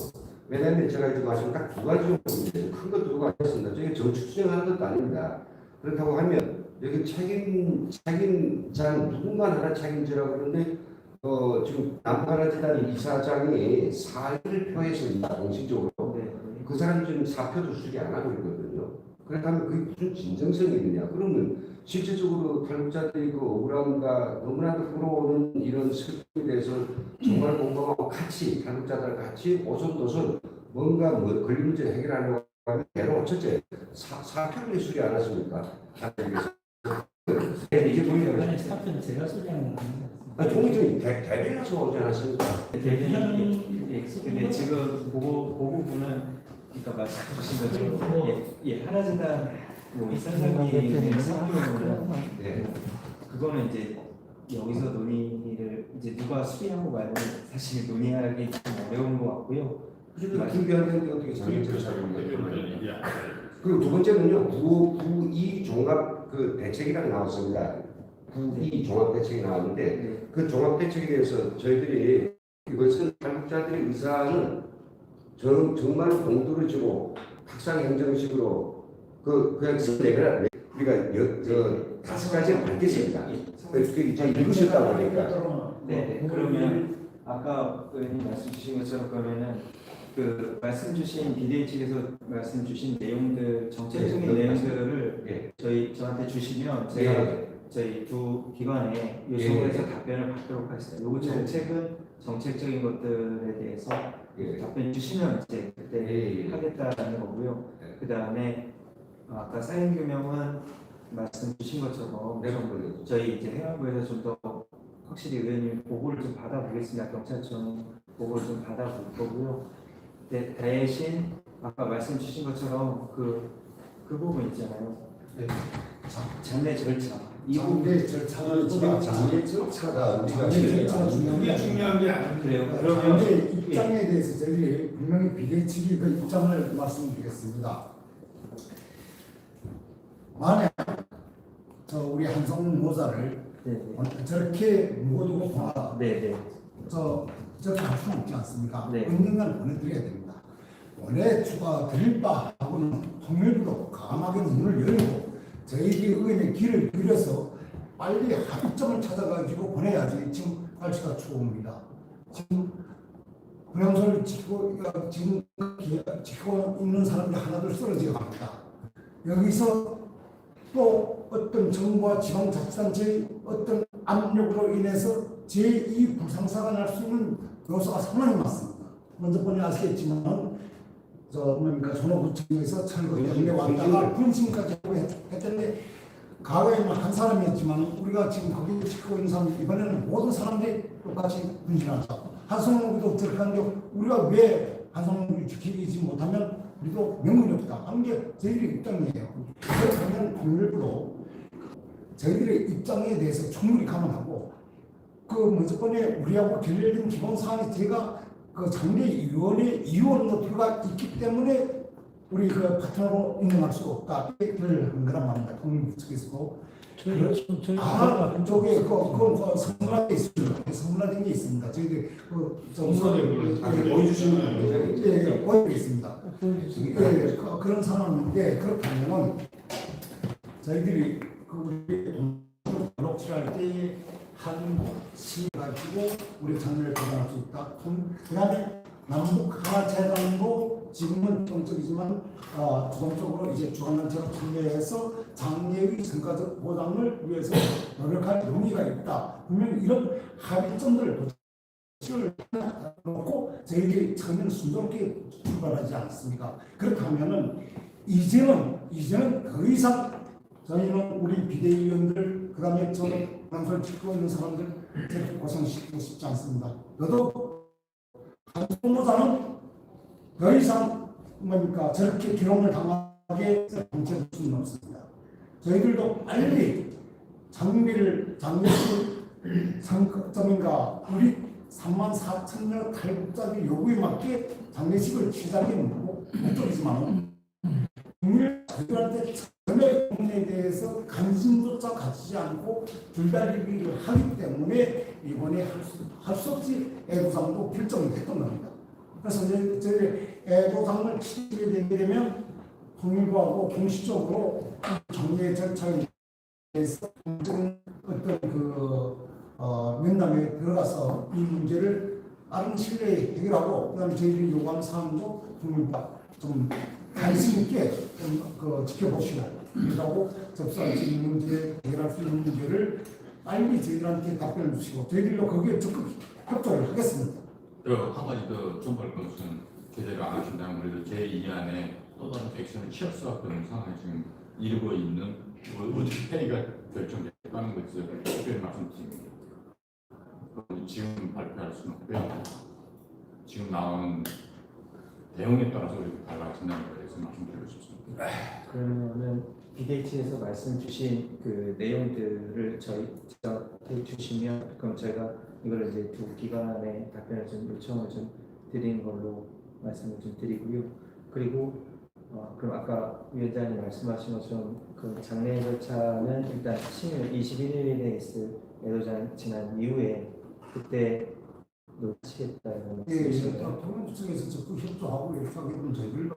왜냐하면 제가 지금 말씀 딱 두 가지 정도인데 큰거 두 가지 있습니다. 저게 정치 투쟁하는 것도 아닙니다. 그렇다고 하면 여기 책임자는 누군가 하나 책임지라고 그러는데 지금 남한아재단 이사장이 사의를 표했습니다. 공식적으로. 그 사람이 지금 사표도 수리 안 하고 있거든요. 그렇다면 그게 무슨 진정성이 있느냐? 그러면 실질적으로 탈북자들이 그 억울함과 너무나도 불어오는 이런 슬픔에 대해서 정말 공감하고 같이 탈북자들 같이 오손도손 뭔가 권리 문제를 해결하려고 하면 대로 첫째 사표를 수리 안 하십니까? 이게 동의가 아니 사표는 제가 수리하는 건 아닙니다. 종이 대변에서 오지 않았습니까? 근데 지금 그 부분은 그러니까 말씀 주신 것처럼 하나재단 뭐 이사장님의 사표는 그거는 이제 여기서 논의를 이제 누가 수리하고 말고 사실 논의하기 좀 어려운 것 같고요. 김기현님도 어떻게 장례 절차를 그리고 두 번째는요, 구2 종합 그 대책이라고 나왔습니다. 9.2 종합 대책이 나왔는데 그 종합 대책에 대해서 저희들이 이것은 탈북자들의 의사는 정말 공도를 주고 학상 행정식으로 그냥 내가 우리가 다섯 가지를 밝겠습니다. 그래서 읽으셨다고 하니까. 네. 그러면 아까 의원님 말씀 주신 것처럼 그러면은 그 말씀 주신 비대위 측에서 말씀 주신 내용들 정책적인 내용들을 저한테 주시면 제가 저희 두 기관에 요청을 해서 답변을 받도록 하겠습니다. 요 정책은 정책적인 것들에 대해서 답변 주시면 이제 그때 하겠다라는 거고요. 그 다음에 아까 사인 규명은 말씀 주신 것처럼 저희 이제 해양부에서 좀 더 확실히 의원님 보고를 좀 받아보겠습니다. 경찰청 보고를 좀 받아볼 거고요. 대신 아까 말씀 주신 것처럼 그 부분 있잖아요. 장례 절차. 장례 절차는 지금 장례 절차가 우리가 중요한 게 아니에요. 그래요. 그러면 입장에 대해서 저희들이 분명히 비대위 측이 그 입장을 말씀드리겠습니다. 만약 우리 한성 모자를 저렇게 묵어두고 보나 저렇게 할 수는 없지 않습니까? 언젠가는 보내드려야 됩니다. 보내주가 드릴 바하고는 통일부도 강하게 문을 열고 저희들이 의원의 길을 빌려서 빨리 합의점을 찾아가지고 보내야지 지금 날씨가 추워옵니다. 지금 불량소를 지키고 있는 사람들이 하나둘 쓰러지게 갑니다. 여기서 또 어떤 정부와 지방자치단체의 어떤 압력으로 인해서 제2 불상사가 날 수 있는 요소가 상당히 많습니다. 먼저 번에 아시겠지만 손호구청에서 철거 때문에 왔다가 분신까지 하고 했던데 과거에는 한 사람이었지만 우리가 지금 거기 지키고 있는 사람 이번에는 모든 사람들이 똑같이 분신하자. 한성호구도 저렇게 하는데 우리가 왜 한성호구를 지키지 못하면 우리도 명분이 없다 하는 게 저희들의 입장이에요. 그렇다면 통일부도 저희들의 입장에 대해서 충분히 감안하고 그 먼저 번에 우리하고 결렬된 기본사항이 제가 그 장례위원회 위원으로 들어가 있기 때문에 우리 그 파트너로 인정할 수가 없다. 이걸 한 거란 말입니다. 통일부 측에서도 쪽에 그 성문화돼 있습니다. 성문화된 게 있습니다. 저희들 그 보여주시면 보여드리겠습니다. 그런 상황인데 그렇다면 저희들이 우리 녹취할 때 한 시 가지고 우리 장르를 표현할 수 있다. 그다음에 남북 하나 재단도 지금은 정적이지만 주동적으로 이제 주관단체로 참여해서 장애의 성과적 보장을 위해서 노력할 의미가 있다. 분명히 이런 합의점들을 놓고 저희들이 처음에는 순조롭게 출발하지 않습니까? 그렇다면은 이제는 더 이상 저희는 우리 비대위원들 그다음에 저는 방송을 찍고 있는 사람들 그렇게 고생시키고 싶지 않습니다. 너도 한국노사는 더 이상 뭡니까 저렇게 기록을 당하게 정체될 수는 없습니다. 저희들도 빨리 장비를 상급점인가 우리 34,000여 탈북자들 요구에 맞게 장례식을 시작하는 목적이지만 국민들한테 전혀 국내에 대해서 관심조차 가지지 않고 줄다리기를 하기 때문에 이번에 할 수 없이 애도상도 결정이 됐던 겁니다. 그래서 저희 애도상을 치르게 되게 되면 통일부하고 공식적으로 정례 절차에 대해서 어떤 면담에 들어가서 이 문제를 빠른 시일내에 해결하고 그다음에 저희들이 요구하는 사항도 통일부가 좀 관심 있게 좀 지켜보시고 그리고 접수할 수 있는 문제, 해결할 수 있는 문제를 빨리 저희들한테 답변을 주시고 저희들도 거기에 적극 협조를 하겠습니다. 한 가지 더 첨부할 것은 제대로 안 하신다면 그래도 제2 안에 또 다른 액션을 취할 수밖에 없는 상황이 지금 이루고 있는 어떻게 페이가 결정됐다는 것을 특별히 말씀드립니다. 지금 발표할 수는 없고요. 지금 나오는 내용에 따라서 우리가 달라진다는 것에 대해서 말씀드리고 싶습니다. 그러면은 비대위에서 말씀 주신 그 내용들을 저한테 주시면 그럼 저희가 이걸 이제 두 기관에 답변을 좀 요청을 좀 드리는 걸로 말씀을 좀 드리고요. 그리고 그럼 아까 위원장님 말씀하신 것처럼 그 장례 절차는 일단 10월 21일에 있을 애도장 지난 이후에 그때 놓치겠다는 말씀이신가요? 통일부에서 적극 협조하고 이렇게 하게 되면 저희들도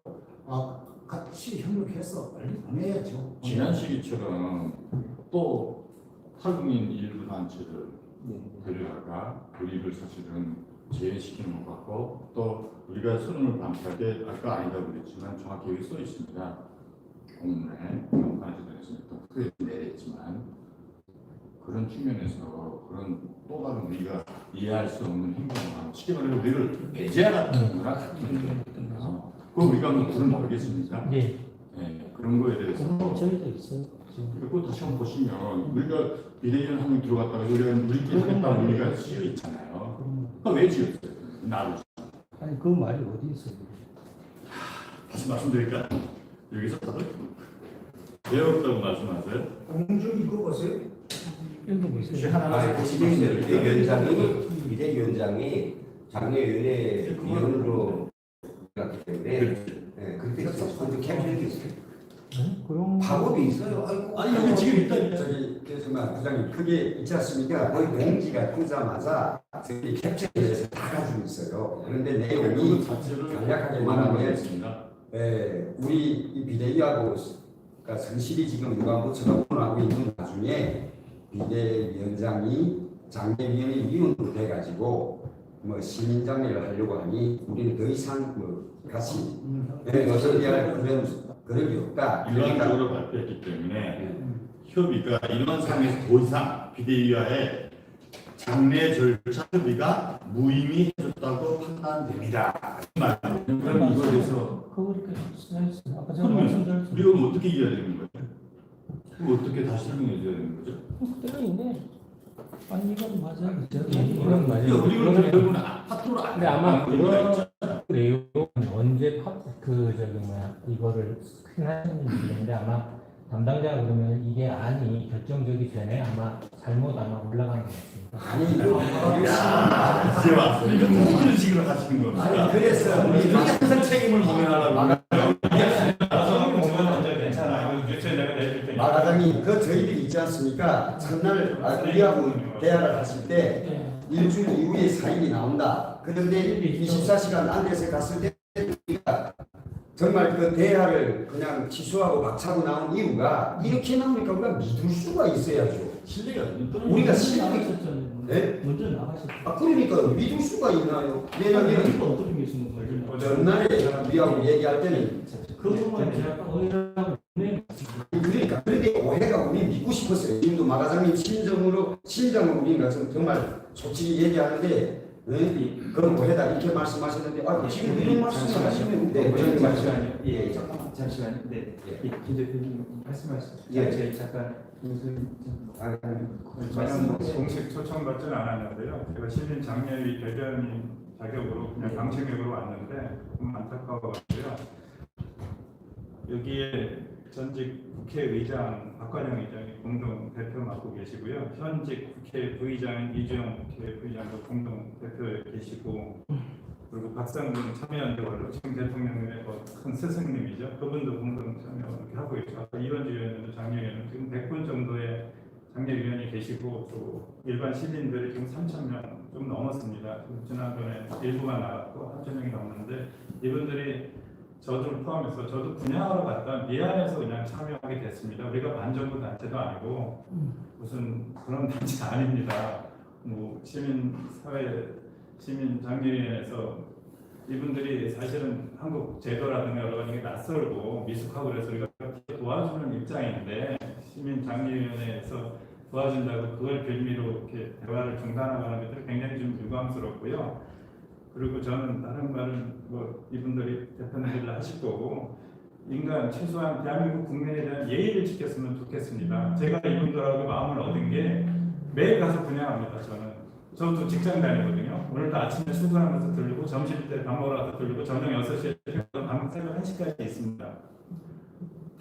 같이 협력해서 빨리 보내야죠. 지난 시기처럼 또 탈북민 일부 단체를 데려다가 우리를 사실은 제외시키는 것 같고 또 우리가 선언을 반대할 때 아까 아니다 그랬지만 정확히 여기 써 있습니다. 공문에 공문관에서 크게 내렸지만 그런 측면에서 그런 또 다른 우리가 이해할 수 없는 행동을 쉽게 말해서 우리를 배제하는 거나 같은 거라서 그거 우리가 뭐 불을 모르겠습니까? 네. 네, 그런 거에 대해서 저희도 있어요. 그리고 다시 한번 보시면 우리가 비대위원 한 명 들어갔다가 우리끼리 하겠다는 의미가 쓰여 있잖아요. 그러니까 왜 지었어요? 나를. 아니 그 말이 어디 있어요? 다시 말씀드릴까요? 여기서 다들 외웠다고 말씀하세요? 공주 이거 보세요. 읽어보세요. 비대위원장이 장례위원회 갔기 때문에 그때 먼저 캡슐이 있어요. 그런 방법이 있어요. 아니 여기 지금 일단 저기 부장님 그게 있지 않습니까? 거의 공지가 뜨자마자 저희 캡처에서 다 가지고 있어요. 그런데 내용이 자체를 간략하게 말하면 있습니다. 우리 이 비대위하고 그러니까 성실히 지금 유관부처가 하고 있는 와중에 비대위원장이 장례위원회 위원으로 돼가지고 뭐 시민장례를 하려고 하니 우리는 더 이상 같이 어떻게 할 그런 게 없다. 일반적으로 발표했기 때문에 협의가 이러한 상황에서 더 이상 비대위와의 장례 절차 협의가 무의미해졌다고 판단됩니다. 그럼 이거에 대해서 그거 이렇게 써있어요. 아까 제가 그러면 말씀드렸죠. 이건 어떻게 이해해야 되는 거죠? 그거 어떻게 다시 설명해 줘야 되는 거죠? 그때가 있네. 아니 이건 맞아요. 이건 맞아요. 우리는 결국은 파트로 안 근데 아마 그런 그런 내용은 언제 이거를 스크린하셨는지 모르겠는데 아마 담당자가 그러면 이게 안이 결정적이 전에 아마 잘못 아마 올라간 것 같습니다. 아니 이제 왔어. 이거 무슨 식으로 하시는 겁니까? 아니 그래서 항상 책임을 보면하라고. 마가장이 그 저희들이 있지 않습니까? 첫날 우리하고 대화를 하실 때 일주일 이후에 사인이 나온다. 그런데 24시간 안 돼서 갔을 때 우리가 정말 그 대화를 그냥 취소하고 박차고 나온 이유가 이렇게 나오니까 우리가 믿을 수가 있어야죠. 신뢰가 우리가 신뢰가- 나가셨잖아요. 네? 먼저 나가셨죠. 아 그러니까 믿을 수가 있나요? 왜냐면 어떻게 계시는 거예요? 전날에 우리하고 얘기할 때는 그 부분에 약간 오해라고 그러니까 그런데 오해가 우리 믿고 싶었어요. 지금도 마가장님 심정으로 우리가 정말 솔직히 얘기하는데 그건 오해다 이렇게 말씀하셨는데 지금 이런 말씀을 하시면 잠시만요. 예, 잠시만요. 네, 김 대표님 말씀하시죠. 예. 저희 잠깐 저는 공식 초청받지는 않았는데요. 제가 시민 장례위 대변인 자격으로 그냥 방청객으로 왔는데 좀 안타까워가지고요. 여기에 전직 국회의장 박관영 의장이 공동 대표 맡고 계시고요. 현직 국회 부의장 이주영 국회 부의장도 공동 대표에 계시고, 그리고 박상근 참여연대원로 지금 대통령의 큰 스승님이죠. 그분도 공동 참여 이렇게 하고 있죠. 아까 이원주 의원님도 장례위원은 지금 100분 정도의 장례위원이 계시고, 또 일반 시민들이 지금 3,000명 좀 넘었습니다. 지난번에 일부만 나왔고 3,000명이 넘는데, 이분들이 저를 포함해서 저도 분양하러 갔다 미안해서 그냥 참여하게 됐습니다. 우리가 반정부 단체도 아니고 무슨 그런 단체 아닙니다. 뭐 시민사회 시민장례위원회에서 이분들이 사실은 한국 제도라든가 여러 가지 낯설고 미숙하고 그래서 우리가 도와주는 입장인데, 시민장례위원회에서 도와준다고 그걸 빌미로 이렇게 대화를 중단하고 하는 것들이 굉장히 좀 유감스럽고요. 그리고 저는 다른 말은 뭐 이분들이 대표님들 하실 거고, 인간 최소한 대한민국 국민에 대한 예의를 지켰으면 좋겠습니다. 제가 이분들하고 마음을 얻은 게 매일 가서 분양합니다. 저도 직장 다니거든요. 오늘도 아침에 출근하면서 들르고, 점심 때 밥 먹으러 가서 들르고, 저녁 6시에 밤 새벽 1시까지 있습니다.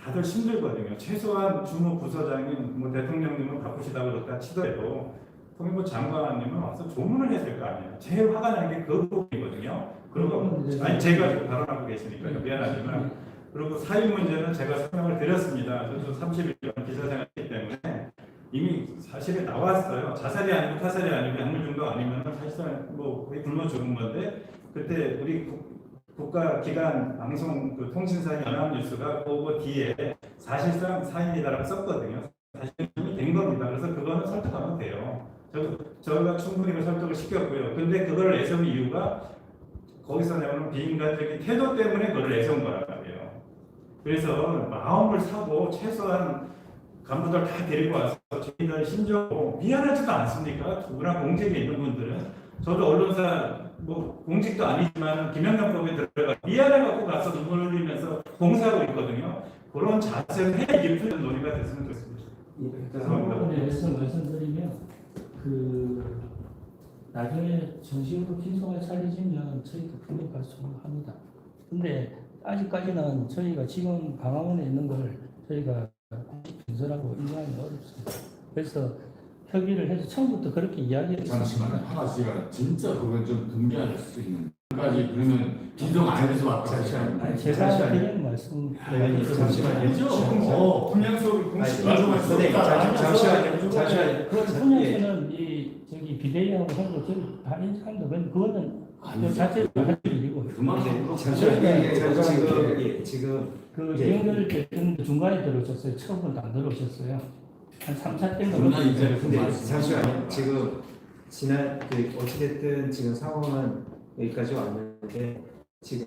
다들 힘들거든요. 최소한 주무 부서장인 뭐 대통령님은 바쁘시다고 그렇다 치더라도 통일부 장관님은 와서 조문을 해야 될 거 아니에요. 제일 화가 나는 게 그 부분이거든요. 그리고 아니 제가 지금 발언하고 계시니까 미안하지만, 그리고 사회 문제는 제가 설명을 드렸습니다. 저도 31년 기자생활이기 때문에 이미 사실이 나왔어요. 자살이 아니고 타살이 아니고 약물중독 아니면 사실상 뭐 거의 굶어 죽은 건데, 그때 우리 국가기관 방송 그 통신사 연합뉴스가 그거 뒤에 사실상 사인이다라고 썼거든요. 사실 이미 된 겁니다. 그래서 그거는 설득하면 돼요. 저희가 충분히 그 설득을 시켰고요. 근데 그걸 내세운 이유가 거기서 나오는 비인간적인 태도 때문에 그걸 내세운 거란 말이에요. 그래서 마음을 사고 최소한 간부들 다 데리고 와서 저희들 심정 미안하지도 않습니까? 누구나 공직에 있는 분들은, 저도 언론사 뭐 공직도 아니지만 김영란법에 들어가 미안해갖고 가서 눈물 흘리면서 봉사하고 있거든요. 그런 자세를 해야 이게 풀린 논의가 됐으면 좋겠습니다. 죄송합니다. 부분에서 말씀드리면 나중에 정식으로 빈소가 차려지면 저희도 분명 발송합니다. 근데 아직까지는 저희가 지금 방화문에 있는 걸 저희가 빈소라고 인정하기 어렵습니다. 그래서 협의를 해서 처음부터 그렇게 이야기했습니다. 잠시만요. 하나 씨가 진짜 그건 좀 금기할 수 있는 까지 그러면 비정 안에서 왔다. 아니, 제가 드리는 말씀 잠시만요. 분양소를 공식으로 잠시만요. 그 분양소는 이 저기 비대위하고 하고 저기 다 인정합니다. 그거는 그 자체로 할 일이고. 그만큼 지금 그 비용들 때는 중간에 들어오셨어요. 처음은 안 들어오셨어요. 한 3, 4대 그만 이제 잠시만요. 지금 지난 어찌됐든 지금 상황은 여기까지 왔는데, 지금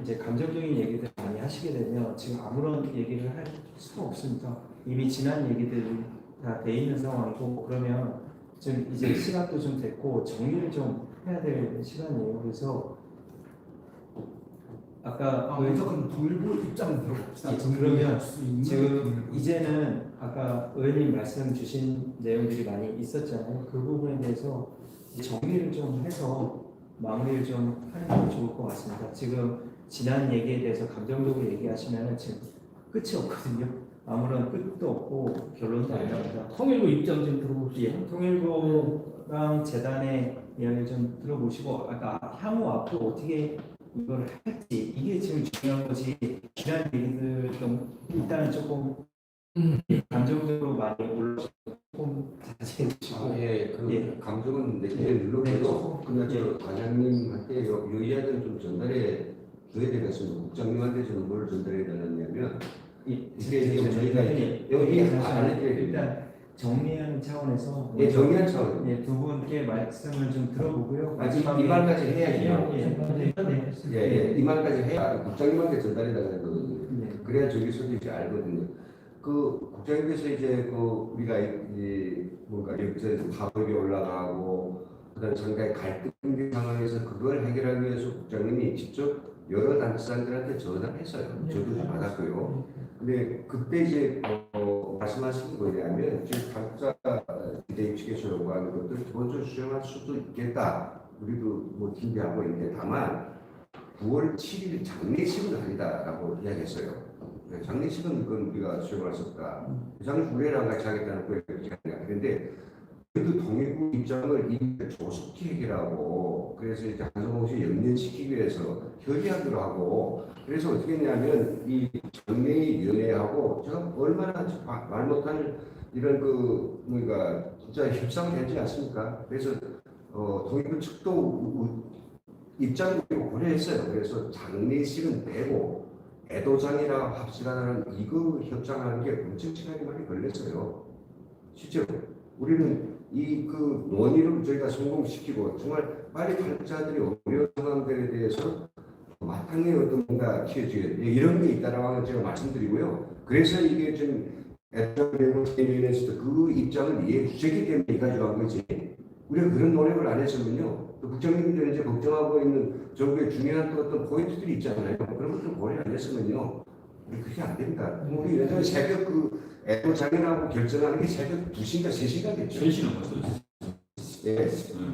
이제 감정적인 얘기들 많이 하시게 되면 지금 아무런 얘기를 할 수가 없습니다. 이미 지난 얘기들이 다 돼 있는 상황이고, 그러면 지금 이제 시간도 좀 됐고 정리를 좀 해야 될 시간이에요. 그래서 아까 무조건 통일부 입장을 들어봅시다. 그러면 지금 이제는 아까 의원님 말씀 주신 내용들이 많이 있었잖아요. 그 부분에 대해서 정리를 좀 해서 마무리를 좀 하는 게 좋을 것 같습니다. 지금 지난 얘기에 대해서 감정적으로 얘기하시면 지금 끝이 없거든요. 아무런 끝도 없고 결론도 안 나옵니다. 통일부 입장 좀 들어봅시다. 예, 통일부랑 재단의 이야기를 좀 들어보시고, 아까 향후 앞으로 어떻게 이걸 할지, 이게 지금 중요한 거지. 지난 얘기들 좀 일단은 조금 감정적으로 많이 올라오고 조금 자제해 주시고 예, 그 예. 감정은 내게 네. 눌러도 그냥 저 과장님한테 요 이야기는 좀 전달해 줘야 되겠습니다. 국장님한테 저는 뭘 전달해야 되느냐면 이게 지금 저희가 여기 안 해드려야 됩니다. 일단 정리하는 차원에서 예, 정리한 차원. 예, 두 분께 말씀을 좀 들어보고요. 아직 마지막에- 이 말까지 예, 해야죠. 예, 예, 이 말까지 해야 국장님한테 전달해 나가야 되거든요. 네. 그래야 저기서도 이제 알거든요. 그 국장님께서 이제 그 우리가 이 뭔가 여기서 파업이 올라가고 그다음 상당히 갈등 상황에서 그걸 해결하기 위해서 국장님이 직접 여러 단체장들한테 전화를 했어요. 저도 받았고요. 근데 그때 이제 말씀하신 게 뭐냐면 지금 각자 비대위 측에서 요구하는 것들 기본적으로 수용할 수도 있겠다. 우리도 뭐 준비하고 있는데 다만 9월 7일 장례식은 아니다라고 이야기했어요. 네, 장례식은 그건 우리가 수용할 수 없다. 장례랑 같이 하겠다는 거예요. 그런데 그래도 통일부 입장을 이미 조속히 해결하고 그래서 이제 한성호 씨 연면시키기 위해서 협의하기로 하고 그래서 어떻게 했냐면 이 장례위원회하고 제가 얼마나 말 못할 이런 그 뭔가 진짜 협상이 되지 않습니까? 그래서 통일부 측도 입장을 고려했어요. 그래서 장례식은 빼고 애도장이라 합시다라는 이거 협상하는 게 엄청 시간이 많이 걸렸어요. 실제로 우리는 이 그 논의를 저희가 성공시키고 정말 빨리 탈자들이 어려운 상황들에 대해서 마땅히 어떤 뭔가 키워줘야 이런 게 있다라고 제가 말씀드리고요. 그래서 이게 좀 애도장에서도 그 입장을 이해해 주셨기 때문에 이 가져간 거지. 우리가 그런 노력을 안 했으면요. 또 국장님들이 이제 걱정하고 있는 정부의 중요한 또 어떤 포인트들이 있잖아요. 그런 것들 고려 안 했으면요. 우리 그게 안 됩니다. 우리 예전에 새벽 그 애도장이라고 결정하는 게 새벽 2시인가 3시가 됐죠. 3시 넘었어요. 예.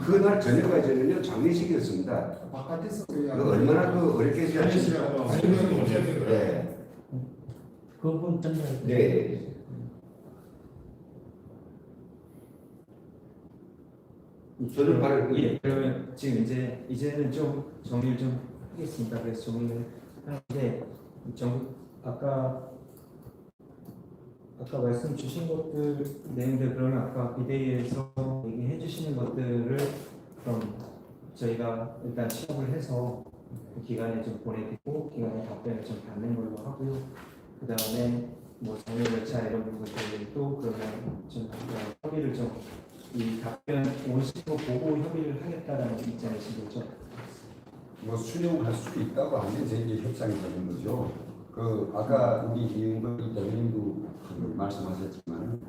그날 저녁까지는요 장례식이었습니다. 바깥에서 그 얼마나 그 어렵게 지냈습니까? 네. 그분 전달. 네. 저는 바로 예, 그러면 지금 이제는 좀 정리를 좀 하겠습니다. 그래서 정리를 하는데 아까 말씀 주신 것들 내용들 그러면 아까 비대위에서 얘기해 주시는 것들을 그럼 저희가 일단 취합을 해서 그 기간에 좀 보내드리고 기간에 답변을 좀 받는 걸로 하고요. 그 다음에 뭐 장례 절차 이런 부분들도 그러면 좀 협의를 좀 이 답변 원식으로 보고 협의를 하겠다라는 입장이신 거죠? 뭐 수용할 수 있다고 하면 저희의 협상이 되는 거죠. 그 아까 우리 이은걸 대표님도 말씀하셨지만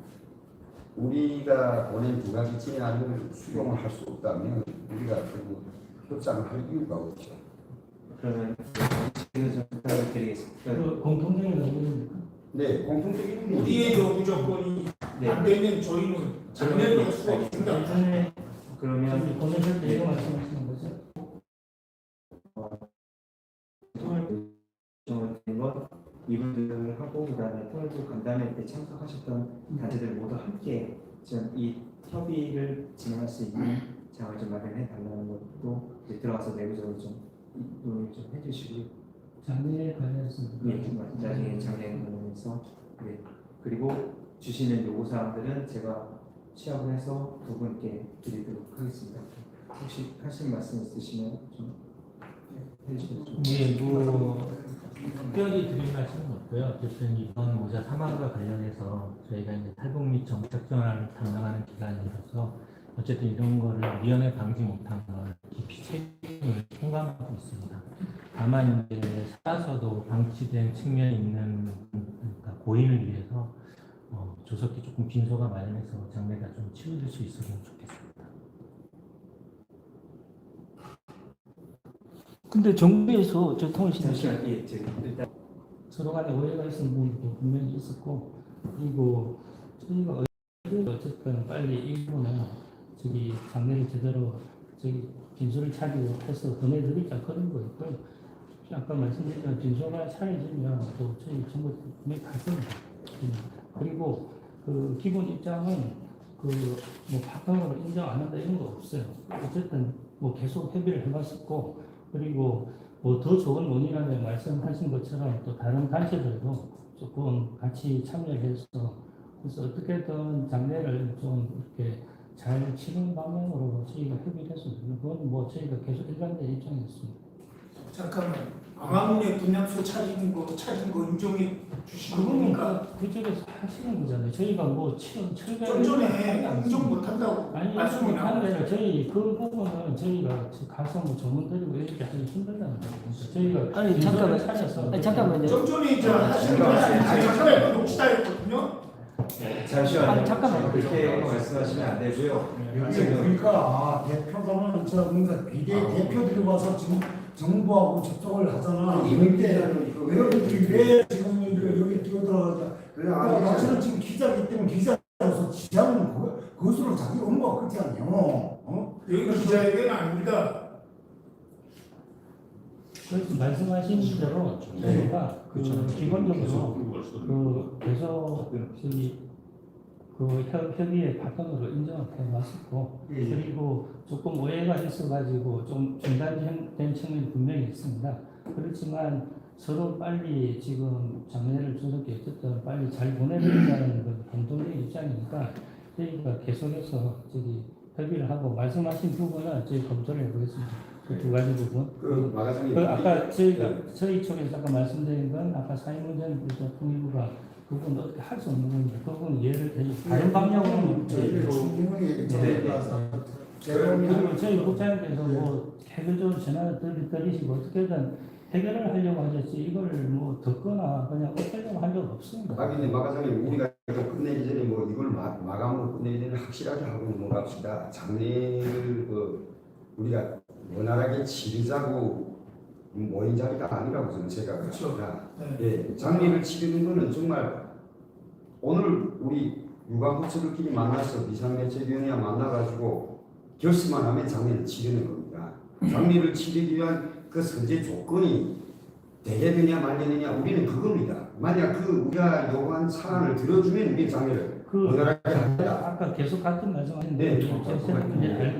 우리가 보낸 두 가지 제안을 수용을 할 수 없다면 우리가 그 협상을 할 이유가 없죠. 그러면 제가 좀 부탁을 드리겠습니다. 그 공통적인 의견입니까? 네, 공통적인 우리의 요구 조건이 네. 안 되면 저희는 장례를 할 수가 없습니다. 예전에 그러면 보내실 때 이거 말씀하시는 거죠? 통을 된 것 이분들하고 그다음에 통일부 간담회 때 참석하셨던 단체들 모두 함께 좀 이 협의를 진행할 수 있는 장을 좀 마련해 달라는 것도 이제 들어가서 내부적으로 좀 논의 좀 해주시고요. 장례에 관해서 예, 나중에 장례 관련해서 네. 그리고 주시는 요구 사항들은 제가 취합을 해서 두 분께 드리도록 하겠습니다. 혹시 하실 말씀 있으시면 좀 해주시면 예, 뭐 특별히 드릴 말씀은 없고요. 어쨌든 이번 모자 사망과 관련해서 저희가 이제 탈북 및 정책 전환을 담당하는 기관이라서 어쨌든 이런 거를 위험에 방지 못한 걸 깊이 책임을 통감하고 있습니다. 다만 이제 살아서도 방치된 측면이 있는 그러니까 고인을 위해서 조석기 조금 빈소가 마련해서 장례가 좀 치러질 수 있으면 좋겠습니다. 근데 정부에서 저 통일시설 잠시만, 예, 제가 일단 서로 간에 오해가 있는 부분도 분명히 있었고 그리고 저희가 어쨌든 빨리 일부는 저기 장례를 제대로 저기 빈소를 차리고 해서 보내드리자 그런 거 있고요. 아까 말씀드린 빈소가 차려지면 또 저희 정부 분명히 갈 겁니다. 그리고 그 기본 입장은 그 뭐 파병을 인정 안 한다 이런 거 없어요. 어쨌든 뭐 계속 협의를 해봤었고 그리고 뭐 더 좋은 논의라면 말씀하신 것처럼 또 다른 단체들도 조금 같이 참여해서 그래서 어떻게든 장례를 좀 이렇게 잘 치는 방향으로 저희가 협의를 했습니다. 그건 뭐 저희가 계속 일관된 입장이었습니다. 잠깐만. 암암리에 분향소 차린 거 인정해 주시는 그거는 거니까 그쪽에서 하시는 거잖아요. 저희가 뭐 철거를 좀 전에 인정 못한다고 아니 말씀이 인정 못하는 게 나왔어요. 아니라 저희 그 부분은 저희가 가서 뭐 조문 드리고 이렇게 하기 힘들다는 거죠. 저희가 아니 잠깐만, 차려서 아니 잠깐만요. 좀 전에 이제 하시는 말씀이 잠깐만 녹취다 했거든요. 잠시만요. 아니, 잠깐만요. 그렇게 말씀하시면 안 되고요. 그러니까 대표자는 저 뭔가 비대 대표들이 와서 지금 정부하고 접촉을 하잖아. 이민대 외국인들이 왜 지금 여기 뛰어들어가자. 그러니까 그래, 당신은 지금 기자이기 때문에 기자로서 지하는 그것으로 자기 업무가 그렇지 않냐. 어? 여기가 기자회견 아닙니다. 그래서 말씀하신 대로 저희가 그 기본적으로 그 계속 그 협의의 파트너로 인정을 해왔었고 그리고 조금 오해가 있어가지고 좀 중단된 측면이 분명히 있습니다. 그렇지만 서로 빨리 지금 장례를 저렇게 어쨌든 빨리 잘 보내드리자는 그 감독의 입장이니까 저희가 계속해서 협의를 하고 말씀하신 부분은 저희 검토를 해보겠습니다. 그 두 가지 부분. 그 마가장님 그 아까 저희 쪽에서 아까 말씀드린 건 아까 사회문제는 통일부가 그건 어떻게 할 수 없는 건데 그건 이해를 해주고 다른 방향으로는 저희들 충분히 그리고 저희 국장님께서 뭐 개별적으로 전화를 드리시고 어떻게든 해결을 하려고 하셨지 이걸 뭐 듣거나 그냥 어쩌려고 한 적 없습니다. 근데 마가장님 우리가 좀 끝내기 전에 뭐 이걸 마감으로 끝내기 전에 확실하게 하고 넘어갑시다. 장례를 우리가 원활하게 치르자고 모인 자리가 아니라고 저는 생각합니다. 예, 장례를 치르는 거는 정말 오늘 우리 유가부처들끼리 만나서 비상대책위원회와 만나가지고 결심만 하면 장례를 치르는 겁니다. 장례를 치르기 위한 그 선제 조건이 되겠느냐 말겠느냐 우리는 그겁니다. 만약 우리가 요구한 사안을 들어주면 우리 장례를 원활하게 합니다. 아까 계속 같은 말씀하셨는데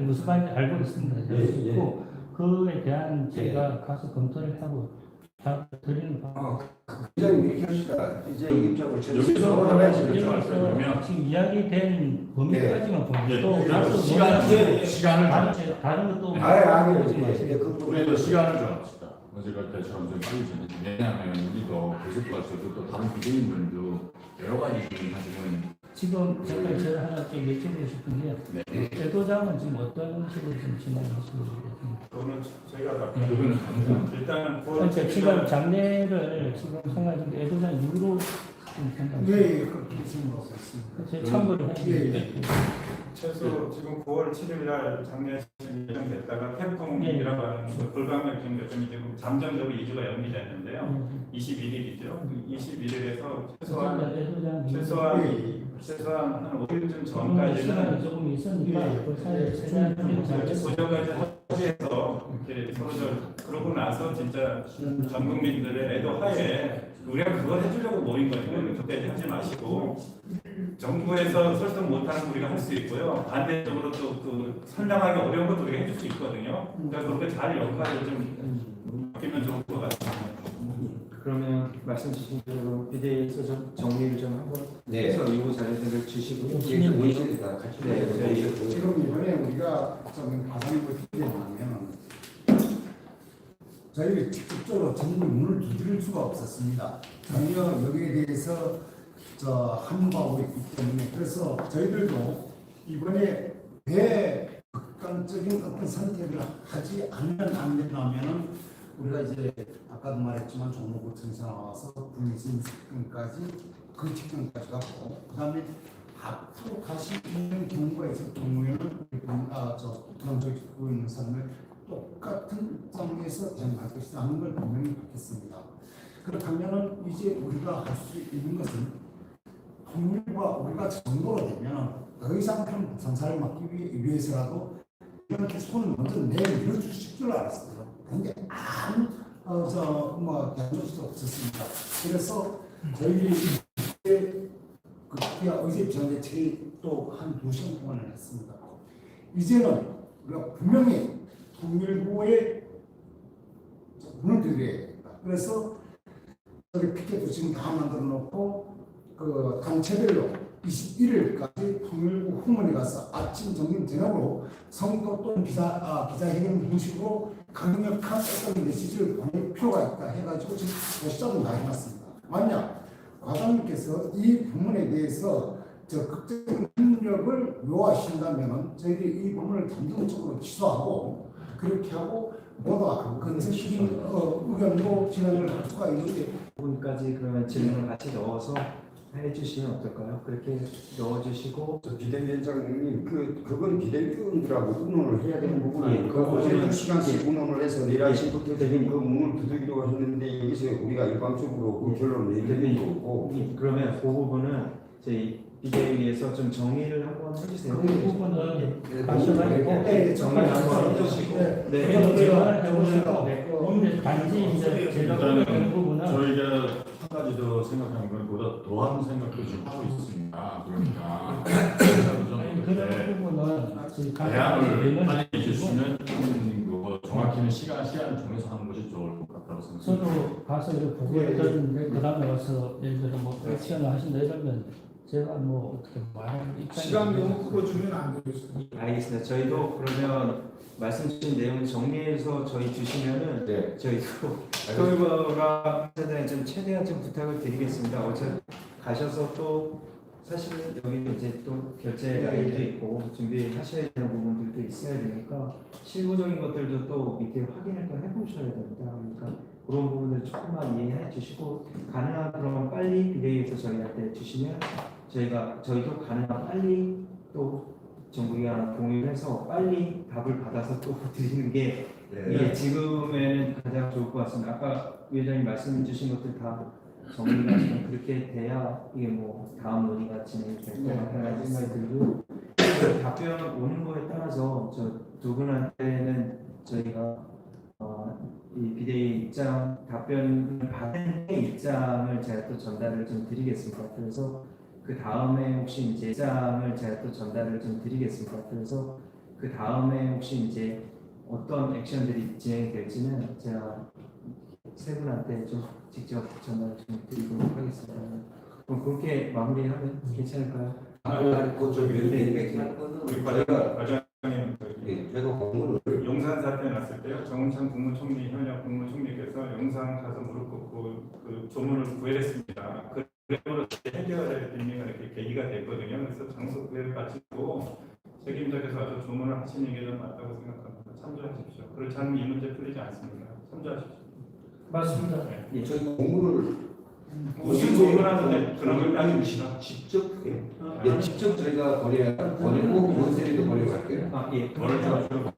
무슨 말인지 알고 있습니다. 그리고 그에 대한 제가 가서 검토를 하고 다 드리는 방법. 기자님 이렇게 합시다. 이제 이 입장을 여기서 여기서 지금 이야기된 범위까지만 보면 또 가서 시간을 다른 것도 아니 우리도 시간을 좀 합시다. 어제가 때처럼 좀 빨리 좀 왜냐하면 우리도 계속 가서도 또 다른 비대인분도 여러 가지 사실은 지금 제가 제일 하나 좀 여쭤보고 싶은 게 제도장은 지금 어떤 식으로 좀 진행하시고 계십니까? 그거는 저희가 다 그거는 일단은 그러니까 지금 장례를 지금 생각하는 게 애도장 이후로 지금 생각하시고 예, 그렇게 생각하고 있습니다. 제가 참고를 해드릴게요. 최소 지금 9월 7일 날 장례 예정됐다가 태풍이라고 하는 그 불가항력적인 요즘이 지금 잠정적으로 2주가 연기됐는데요. 21일이죠. 21일에서 최소한 한 5일쯤 전까지는 시간이 조금 있으니까 그 사이에 최대한 고정까지 합의해서 이렇게 서로 그러고 나서 진짜 전 국민들의 애도 하에 우리가 그걸 해주려고 모인 거니까 그때 하지 마시고 정부에서 설득 못하는 우리가 할 수 있고요. 반대적으로 또 그 설명하기 어려운 것도 우리가 해줄 수 있거든요. 그러니까 그렇게 잘 역할을 좀 바뀌면 좋을 것 같습니다. 그러면 말씀 주신 대로 비대위에서 좀 정리를 좀 한번 해서 이후 자료들을 주시고 모이시다 같이 지금 이번에 우리가 좀 가상을 드리려면 저희 직접적으로 전부 문을 두드릴 수가 없었습니다. 전혀 여기에 대해서 함구하고 있기 때문에 그래서 저희들도 이번에 왜 극단적인 어떤 선택을 하지 않으면 안 된다면은 우리가 이제 아까도 말했지만 종로구청에서 나와서 분리심 측근까지 그 측근까지 갔고 그다음에 앞으로 가실 있는 경우가 있을 경우에는 그런 있는 사람을 똑같은 입장에서 대응할 것이라는 걸 분명히 받겠습니다. 그렇다면은 이제 우리가 할 수 있는 것은 통일과 우리가 정도로 되면 더 이상 큰 보상사를 막기 위해서라도 이렇게 손을 먼저 내밀어주실 줄 알았어요. 근데 아무 대안할 수 없었습니다. 그래서 저희들이 그때 어제 전에 또 한 2시간 동안을 했습니다. 이제는 우리가 분명히 통일부에 문을 드려야 됩니다. 그래서 저기 피켓도 지금 다 만들어 놓고 그 단체별로 21일까지 통일부 후문에 가서 아침, 점심, 저녁으로 성도 또는 기자회견 형식으로 강력한 어떤 메시지를 보낼 필요가 있다 해가지고 지금 포스터를 다 해놨습니다. 만약 과장님께서 이 부분에 대해서 극적인 협력을 요하신다면 저희들이 이 부분을 감정적으로 취소하고 그렇게 하고 모두가 건설적인 의견으로 진행을 할 수가 있는데 부분까지 그러면 질문을 같이 넣어서 해주시면 어떨까요? 그렇게 넣어주시고 비대위원장님 그건 비대위원들하고 의논을 해야 되는 부분이에요. 예, 그 어제 2시간씩 의논을 해서 내일 아침부터 되긴 그 문을 두드리려고 했는데 여기서 우리가 일방적으로 그 결론을 내리는 거고 그러면 그 부분은 저희 비대위에서 좀 정리를 한번 해주세요. 그 부분은 네, 정리 한번 해주시고 단지 이제 제가 보는 부분은 저희가 한 가지 더 생각하는 건 보다 더한 생각도 지금 하고 있습니다. 그러니까 그런 부분은 저희 대안을 빨리 가지고 주시면 그 정확히는 시간을 정해서 하는 것이 좋을 것 같다고 생각합니다. 저도 가서 이렇게 보고를 들었는데 그 다음에 와서 예를 들어 뭐 액션을 하신다 이러면 제가 뭐 어떻게 말할 입장이 시간 너무 끌어주면 안 되겠습니다. 알겠습니다. 저희도 그러면 말씀 주신 내용 정리해서 저희 주시면은 네. 저희도 토요일과 세대에 좀 최대한 좀 부탁을 드리겠습니다. 어차피 가셔서 또 사실은 여기 이제 또 결제 라인도 있고 준비하셔야 되는 부분들도 있어야 되니까 실무적인 것들도 또 밑에 확인을 또 해보셔야 됩니다. 그러니까 그런 부분을 조금만 이해해 주시고 가능한 그러면 빨리 비대위에서 저희한테 주시면 저희도 가능한 빨리 또 정부가 공유해서 빨리 답을 받아서 또 드리는 게 이게 지금에는 가장 좋을 것 같습니다. 아까 위원장님 말씀해 주신 것들 다 정리가 지금 그렇게 돼야 이게 뭐 다음 논의가 진행이 될 것 같다는 생각이 들고 답변 오는 거에 따라서 저 두 분한테는 저희가 이 비대위 입장 답변을 받은 입장을 제가 또 전달을 좀 드리겠습니다. 그래서 그 다음에 혹시 이제 입장을 제가 또 전달을 좀 드리겠습니다. 그래서 그 다음에 혹시 이제 어떤 액션들이 진행이 될지는 제가 세 분한테 좀 직접 전달 좀 드리도록 하겠습니다. 그럼 그렇게 마무리하면 괜찮을까요? 우리 과장님 제가 공문을 용산 사태 났을 때요. 정은창 국무총리 현역 국무총리께서 용산 가서 무릎 꿇고 그 조문을 구해냈습니다. 그래서 해결할 의미가 이렇게 계기가 됐거든요. 그래서 장소 구애를 마치고 책임자께서 와서 조문을 하시는 게 좀 맞다고 생각합니다. 참조하십시오. 그렇지 않으면 이 문제 풀리지 않습니다. 참조하십시오. 맞습니다. 예. 저희 공문을 무슨 조문하는데 그런 걸 따집니다. 직접 직접 저희가 보내고 원세리도 보내갈게요. 예. 뭐를 좀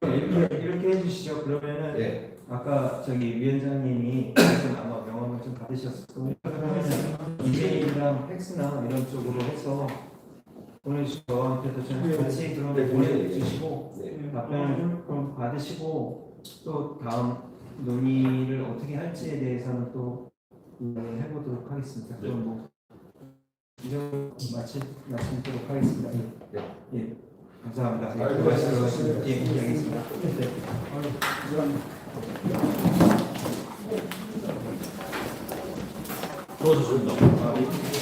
이렇게 해주시죠. 그러면은 네. 아까 저기 위원장님이 좀 아마 명함을 좀 받으셨을 거예요. 그러면은 이메일이랑 팩스나 이런 쪽으로 해서 보내주시고 저한테도 좀 같이 그러면 보내주시고 네. 답변을 그럼 받으시고 또 다음 논의를 어떻게 할지에 대해서는 또 해보도록 하겠습니다. 그럼 뭐 이정 마치도록 하겠습니다. 예, 감사합니다. 예, 알겠습니다. 네. 수고하셨습니다. 아, 예.